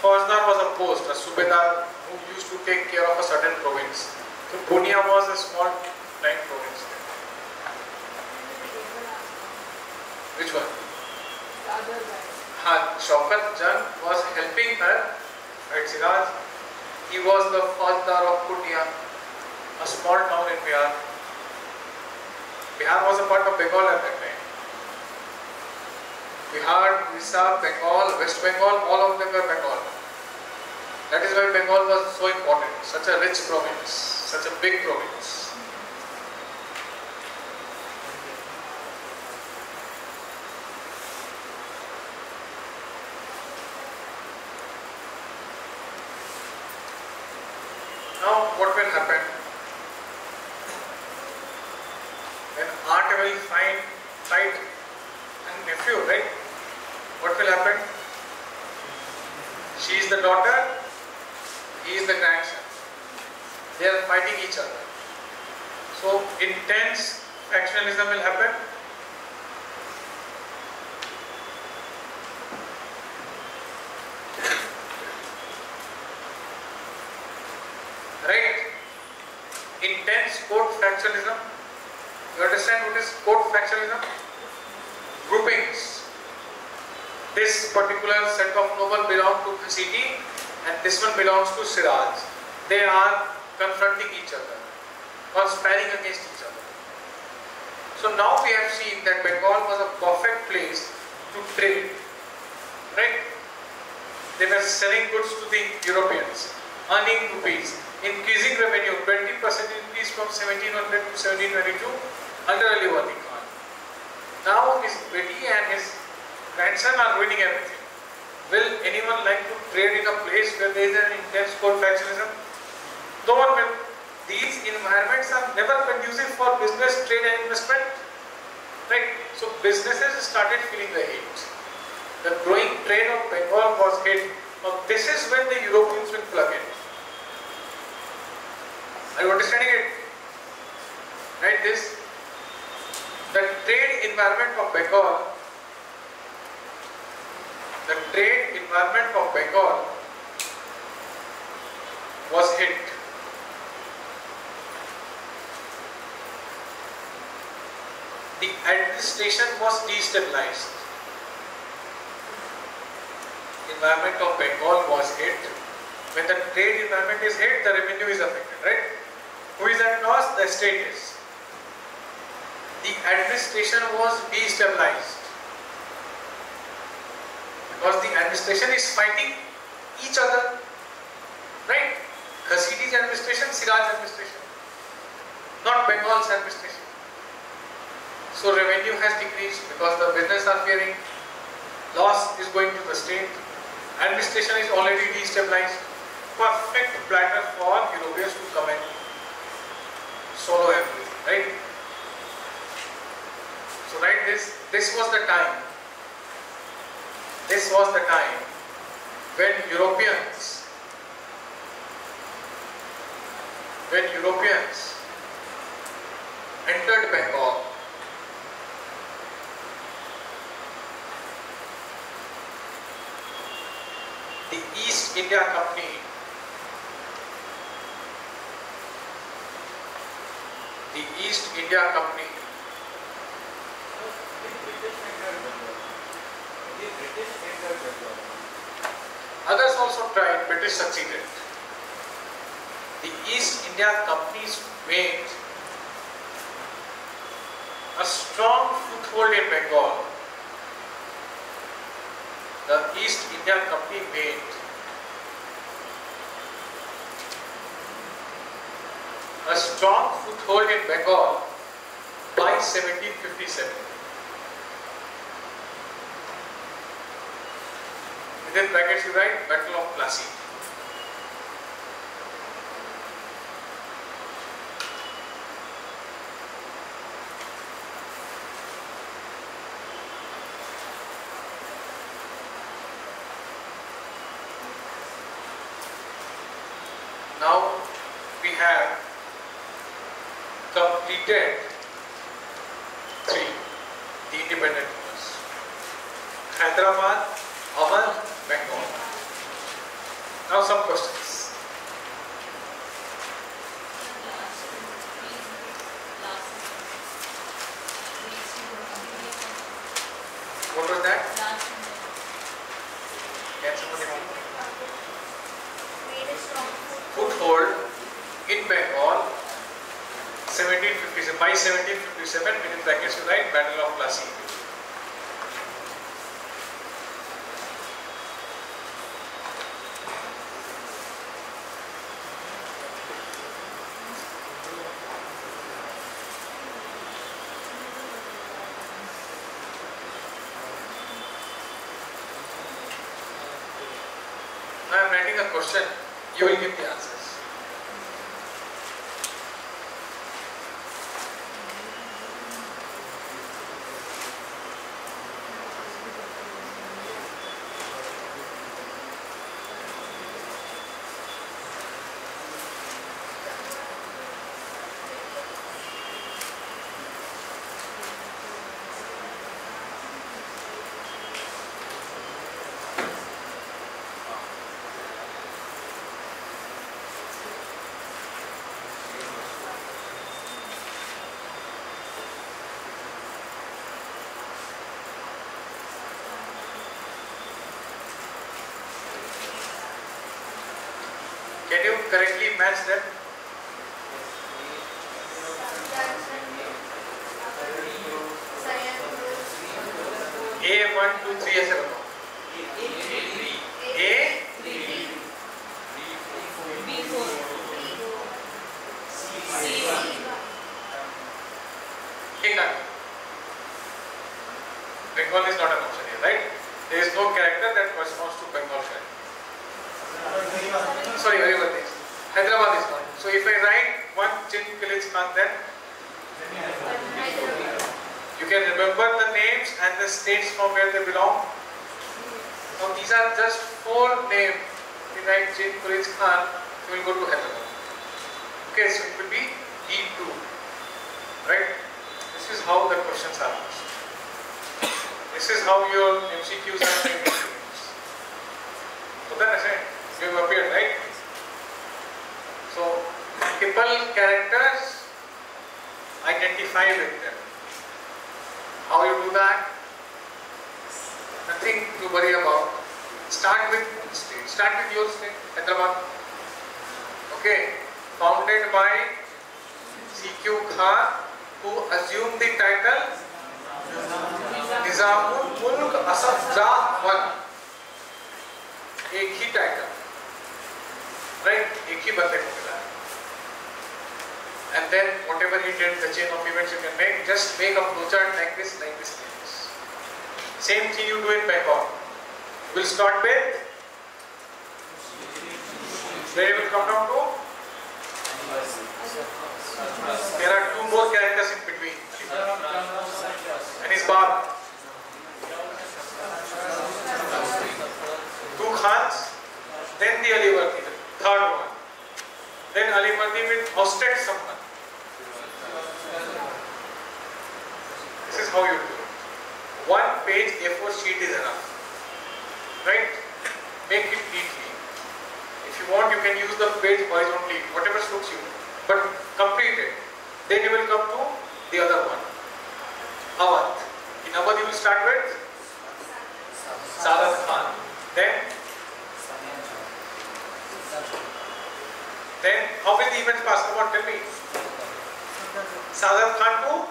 Faujdar was a post, a subedar who used to take care of a certain province. So Purnia was a small time province there. Which one? The other guy. Shaukat Jung was helping her at Siraj. He was the Faujdar of Purnia, a small town in Bihar. Bihar was a part of Bengal at that time. Bihar, Orissa, Bengal, West Bengal, all of them were Bengal. That is why Bengal was so important, such a rich province, such a big province. Now, what will happen? When aunt will fight and nephew, right? What will happen? She is the daughter, he is the grandson. They are fighting each other. So intense factionalism will happen. Right? Intense court factionalism. You understand what is court factionalism? Groupings. This particular set of noble belong to Khasidi and this one belongs to Siraj. They are confronting each other, conspiring against each other. So now we have seen that Bengal was a perfect place to trade. Right? They were selling goods to the Europeans, earning rupees, increasing revenue, 20% increase from 1700 to 1722 under Alivardi Khan. Now his Beti and his grandson are ruining everything. Will anyone like to trade in a place where there is an intense court factionalism? No one will. These environments are never conducive for business, trade and investment. Right? So businesses started feeling the heat. The growing trade of Bengal was hit. Now this is when the Europeans will plug in. Are you understanding it? Right? The trade environment of Bengal was hit. The administration was destabilized. Environment of Bengal was hit. When the trade environment is hit, the revenue is affected, right? Who is at loss? The state is. The administration was destabilized because the administration is fighting each other, right? Ghasiti's administration, Siraj administration, not Bengal's administration. So revenue has decreased because the business are fearing loss is going to the state. Administration is already destabilized. Perfect platter for Europeans to come and swallow everything, right? So right, this was the time. This was the time when Europeans entered Bengal. The East India Company others also tried, British succeeded. The East India Companies made a strong foothold in Bengal. The East India Company made a strong foothold in Bengal by 1757. Within brackets you write Battle of Plassey. Now we have completed the independent rulers: Hyderabad, Awadh, Bengal. Now some questions. What was that? Can somebody help? Foothold in Bengal 1757. By 1757, within brackets you write Battle of Plassey. Now I am writing a question, you will give the answers. Can you correctly match them? A 1 2 3 ऐसे बताओ. A Bengal is not an option here, right? There is no character that corresponds to Bengal character. Sorry, very well. Hyderabad is one. So if I write one Chin Village Khan, then you can remember the names and the states from where they belong. Now these are just 4 names. If you write Chin Village Khan, you will go to Hyderabad. Okay, so it will be D2. Right? This is how the questions are asked. This is how your MCQs are made. So then I say, you have appeared, right? multiple characters, identify with them. How you do that? Nothing to worry about. Start with state. Start with your state, Hyderabad. Okay. Founded by C.Q. Khan, who assumed the title Nizamul Mulk Asaf Jah I. एक ही title, right? एक ही बंदे को मिला है. And then whatever he did, the chain of events you can make, just make a flowchart like this, like this, like this. Same thing you do in Bengal. We'll start with, where you will come down to? There are two more characters in between. And his Bab. Two Khans, then the Alivardi, the third one. Then Alivardi will ousted someone. This is how you do it. One page A4 sheet is enough. Right? Make it neatly. If you want, you can use the page horizontally, whatever suits you. But complete it. Then you will come to the other one. Awadh. In Awadh you will start with Sadat Khan. Then how will the events pass? Come on, tell me. Sadat Khan to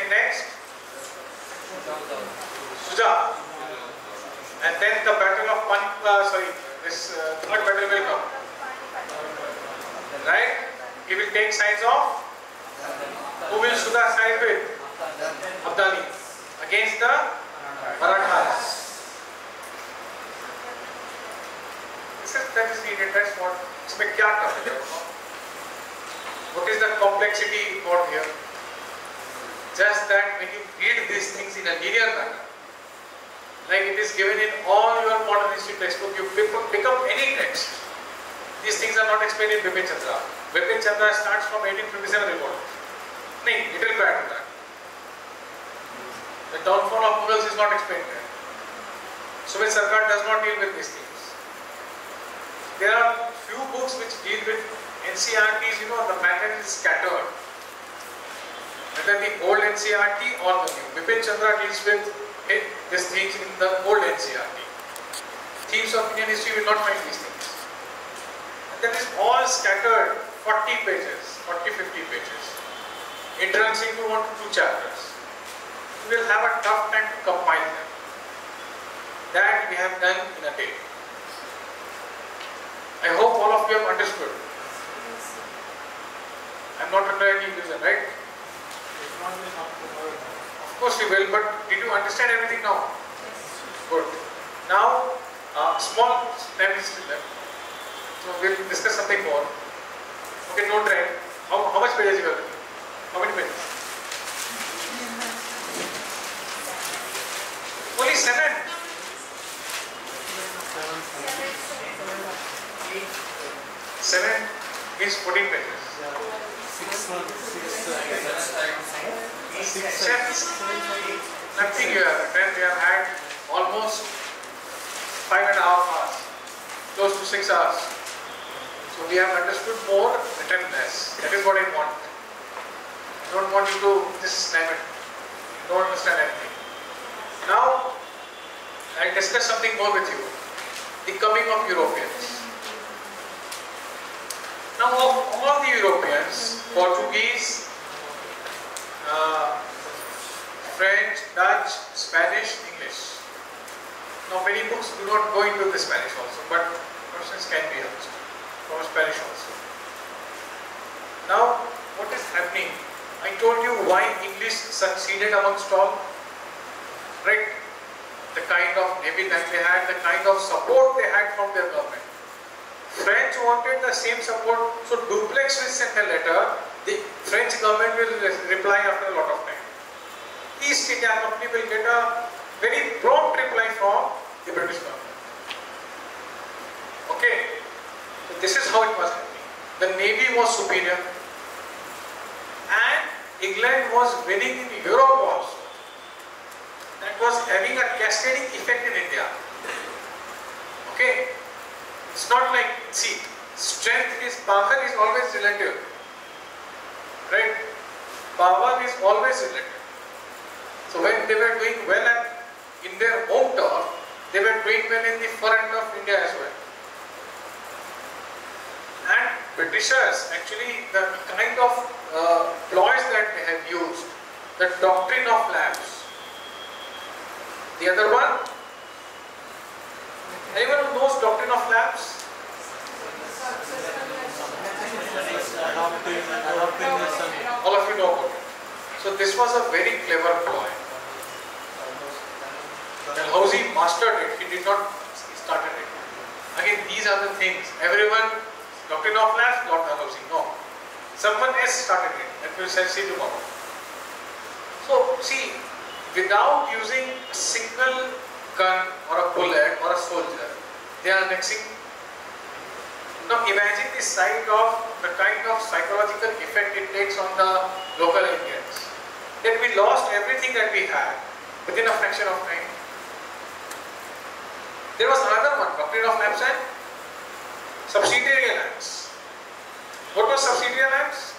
next Shuja, and then the battle of this third battle will come. Right? He will take sides of, who will Shuja side with? Abdali against the Marathas. That is needed. That's what. इसमें क्या करते हैं? What is the complexity involved here? Just that when you read these things in a linear manner, like it is given in all your modern history textbook, you pick up any text. These things are not explained in Bipin Chandra. Bipin Chandra starts from 1857 revolt. No, little prior to that. The downfall of Mughals is not explained there. Sumed Sarkar does not deal with these things. There are few books which deal with NCERTs, the matter is scattered. Whether the old NCERT or the new. Bipin Chandra deals with these things in the old NCERT. Themes of Indian history will not find these things. And that is all scattered, 40 pages, 40-50 pages. Entrance into 1 to 2 chapters. You will have a tough time to compile them. That we have done in a day. I hope all of you have understood. I am not under any illusion, right? Of course you will, but did you understand everything now? Good. Now, small time is still left. So we will discuss something more. Okay, don't write. How much pages you have? How many pages? Only 7. 7 means 14 pages. 6 nothing you have. Then we have had almost 5.5 hours, close to 6 hours. So we have understood more, written less. That is what I want. I don't want you to just slam it. You don't understand anything. Now, I'll discuss something more with you. The coming of Europeans. Now, of all the Europeans, Portuguese, French, Dutch, Spanish, English. Now, many books do not go into the Spanish also, but questions can be asked from Spanish also. Now, what is happening? I told you why English succeeded amongst all, right? The kind of navy that they had, the kind of support they had from their government. French wanted the same support, so Dupleix will send a letter, the French government will reply after a lot of time. East India Company will get a very prompt reply from the British government. Okay, so this is how it was happening. The navy was superior and England was winning in Europe also. That was having a cascading effect in India. Okay. It's not like, see, strength is, power is always relative. Right? Power is always relative. So when they were doing well in their home turf, they were doing well in the foreign of India as well. And Britishers, actually, the kind of ploys that they have used, the doctrine of lapse. The other one, anyone who knows doctrine of lapse? All of you know about it. So this was a very clever ploy. Dalhousie mastered it. He did not started it. Again, these are the things. Everyone, doctrine of lapse, not Dalhousie. No. Someone else started it. That we will see tomorrow. So see, without using a single gun or a bullet or a soldier, they are annexing. Now imagine the kind of psychological effect it takes on the local Indians. That we lost everything that we had within a fraction of time. There was another one, doctrine of lapse and subsidiary alliance. What was subsidiary alliance?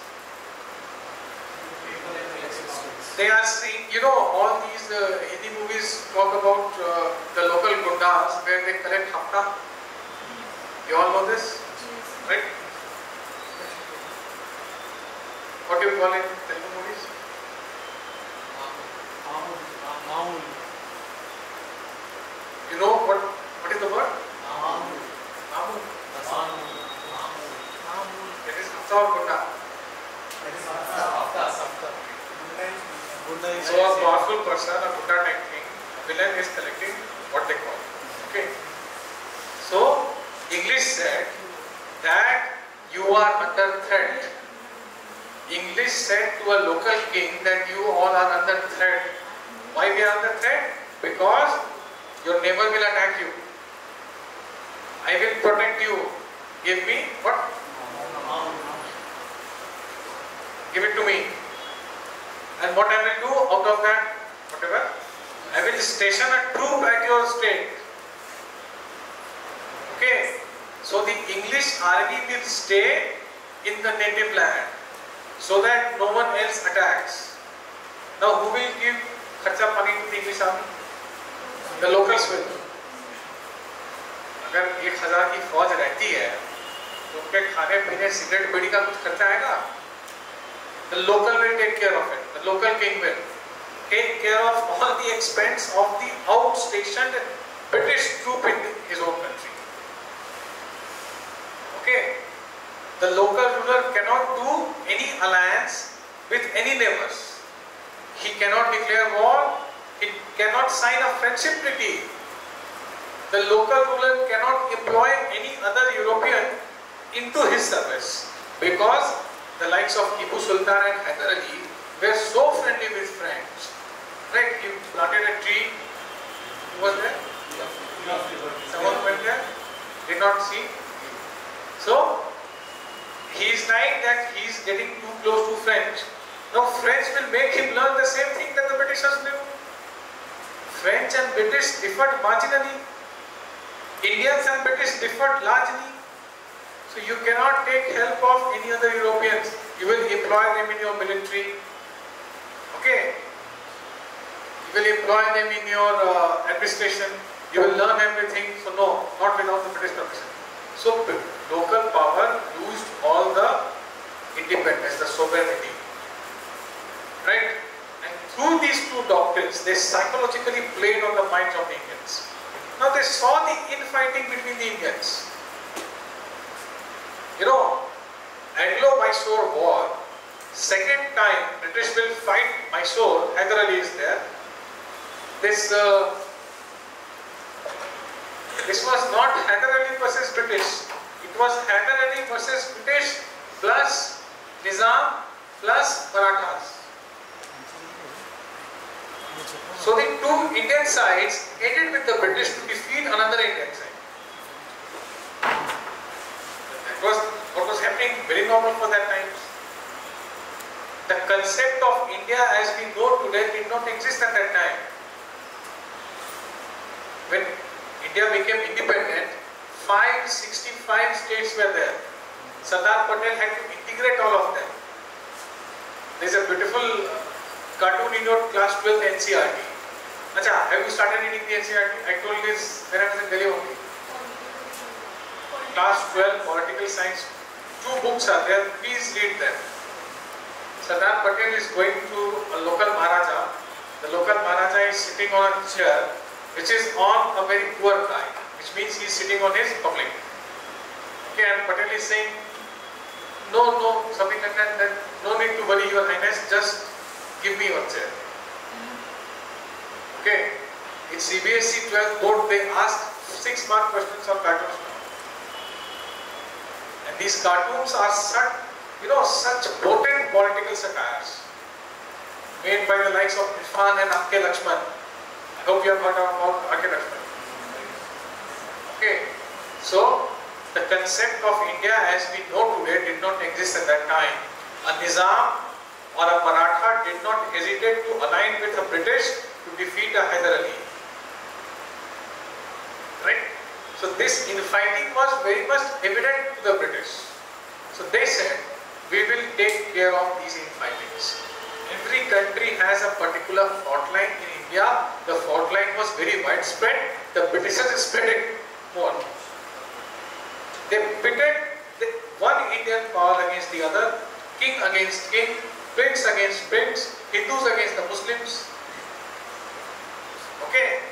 They are seeing, you know, all these Hindi movies talk about the local gundas where they collect hafta. You all know this? Right? What do you call it in Telugu movies? You know what is the word? Maamul. That is hafta or gunda. So a powerful person, a gunda type thing, villain is collecting what they call. Okay. So English said that you are under threat. English said to a local king that you all are under threat. Why we are under threat? Because your neighbor will attack you. I will protect you. Give me what? Give it to me. And what I will do out of that, whatever, I will station a troop at your state. Okay. So the English army will stay in the native land so that no one else attacks. Now who will give kharcha pani to the English army? The locals will. अगर 1000 की फौज रहती है तो उनके खाने पीने cigarette बीड़ी का कुछ खर्चा आएगा? The local will take care of it. The local king will take care of all the expense of the outstationed British troop in his own country. Okay, the local ruler cannot do any alliance with any neighbors. He cannot declare war. He cannot sign a friendship treaty. The local ruler cannot employ any other European into his service because the likes of Tipu Sultan and Hyder Ali were so friendly with French. Right? He planted a tree. Who was there? Someone went there? Did not see? So, he is like that he is getting too close to French. Now, French will make him learn the same thing that the Britishers knew. French and British differed marginally. Indians and British differed largely. So, you cannot take help of any other Europeans. You will employ them in your military. Okay. You will employ them in your administration. You will learn everything. So, no, not without the British permission. So, local power used all the independence, the sovereignty. Right? And through these two doctrines, they psychologically played on the minds of the Indians. Now, they saw the infighting between the Indians. You know, Anglo-Mysore war, second time British will fight Mysore, Hyder Ali is there. This was not Hyder Ali versus British. It was Hyder Ali versus British plus Nizam plus Marathas. So the two Indian sides aided with the British to defeat another Indian side. That was what was happening, very normal for that time. The concept of India as we know today did not exist at that time. When India became independent, 565 states were there. Sardar Patel had to integrate all of them. There is a beautiful cartoon in your class 12 NCERT. Acha, have you started reading the NCERT? I told this when I was in Delhi only. Class 12 political science, 2 books are there, please read them. Sardar Patel is going to a local Maharaja. The local Maharaja is sitting on a chair which is on a very poor guy, which means he is sitting on his public. Okay, and Patel is saying, no, something like that, no need to worry, Your Highness, just give me your chair. Okay, in CBSE 12th board they ask 6-mark questions on cartoons. And these cartoons are such, such potent political satires made by the likes of Irfan and Ake Lakshman. I hope you have heard about Ake Lakshman. Okay, so the concept of India as we know today did not exist at that time. A Nizam or a Maratha did not hesitate to align with the British to defeat a Hyder Ali. Right? So this infighting was very much evident to the British. So they said, we will take care of these infightings. Every country has a particular fault line. In India, the fault line was very widespread. The Britishers spread it more. They pitted one Indian power against the other, king against king, prince against prince, Hindus against the Muslims. Okay?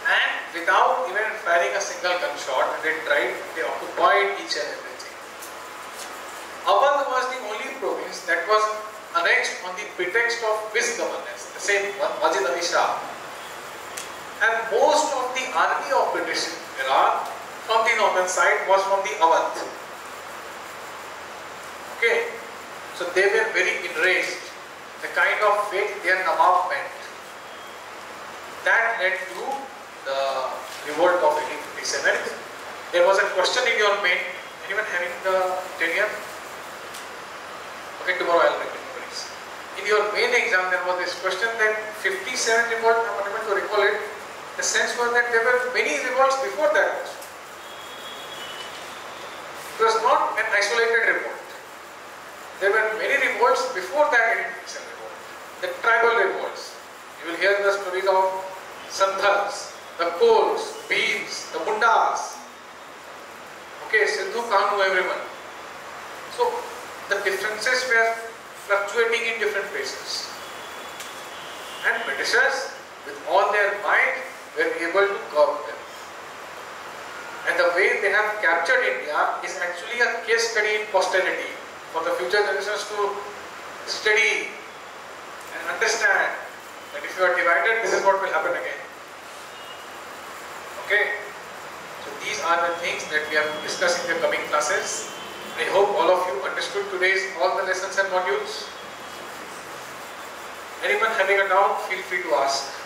And without even firing a single gunshot, they occupied each and everything. Awadh was the only province that was annexed on the pretext of misgovernance, the same one, Wajid Ali Shah. And most of the army of British Iraq from the northern side was from the Awadh. Okay, so they were very enraged, the kind of fate their Nawab meant. That led to the revolt of 1857. There was a question in your main, anyone having the tenure? Okay, tomorrow I'll make it, please. In your main exam, there was this question that 57 revolt, I'm unable to recall it. The sense was that there were many revolts before that. It was not an isolated revolt. There were many revolts before that 1857 revolt. The tribal revolts. You will hear the stories of Santhals, the Kols, Bheels, the Mundas. Okay, Sindhu, Kanu, everyone. So the differences were fluctuating in different places. And Britishers, with all their might, were able to curb them. And the way they have captured India is actually a case study in posterity for the future generations to study and understand that if you are divided, this is what will happen again. Okay? So these are the things that we have to discuss in the coming classes. I hope all of you understood today's all the lessons and modules. Anyone having a doubt, feel free to ask.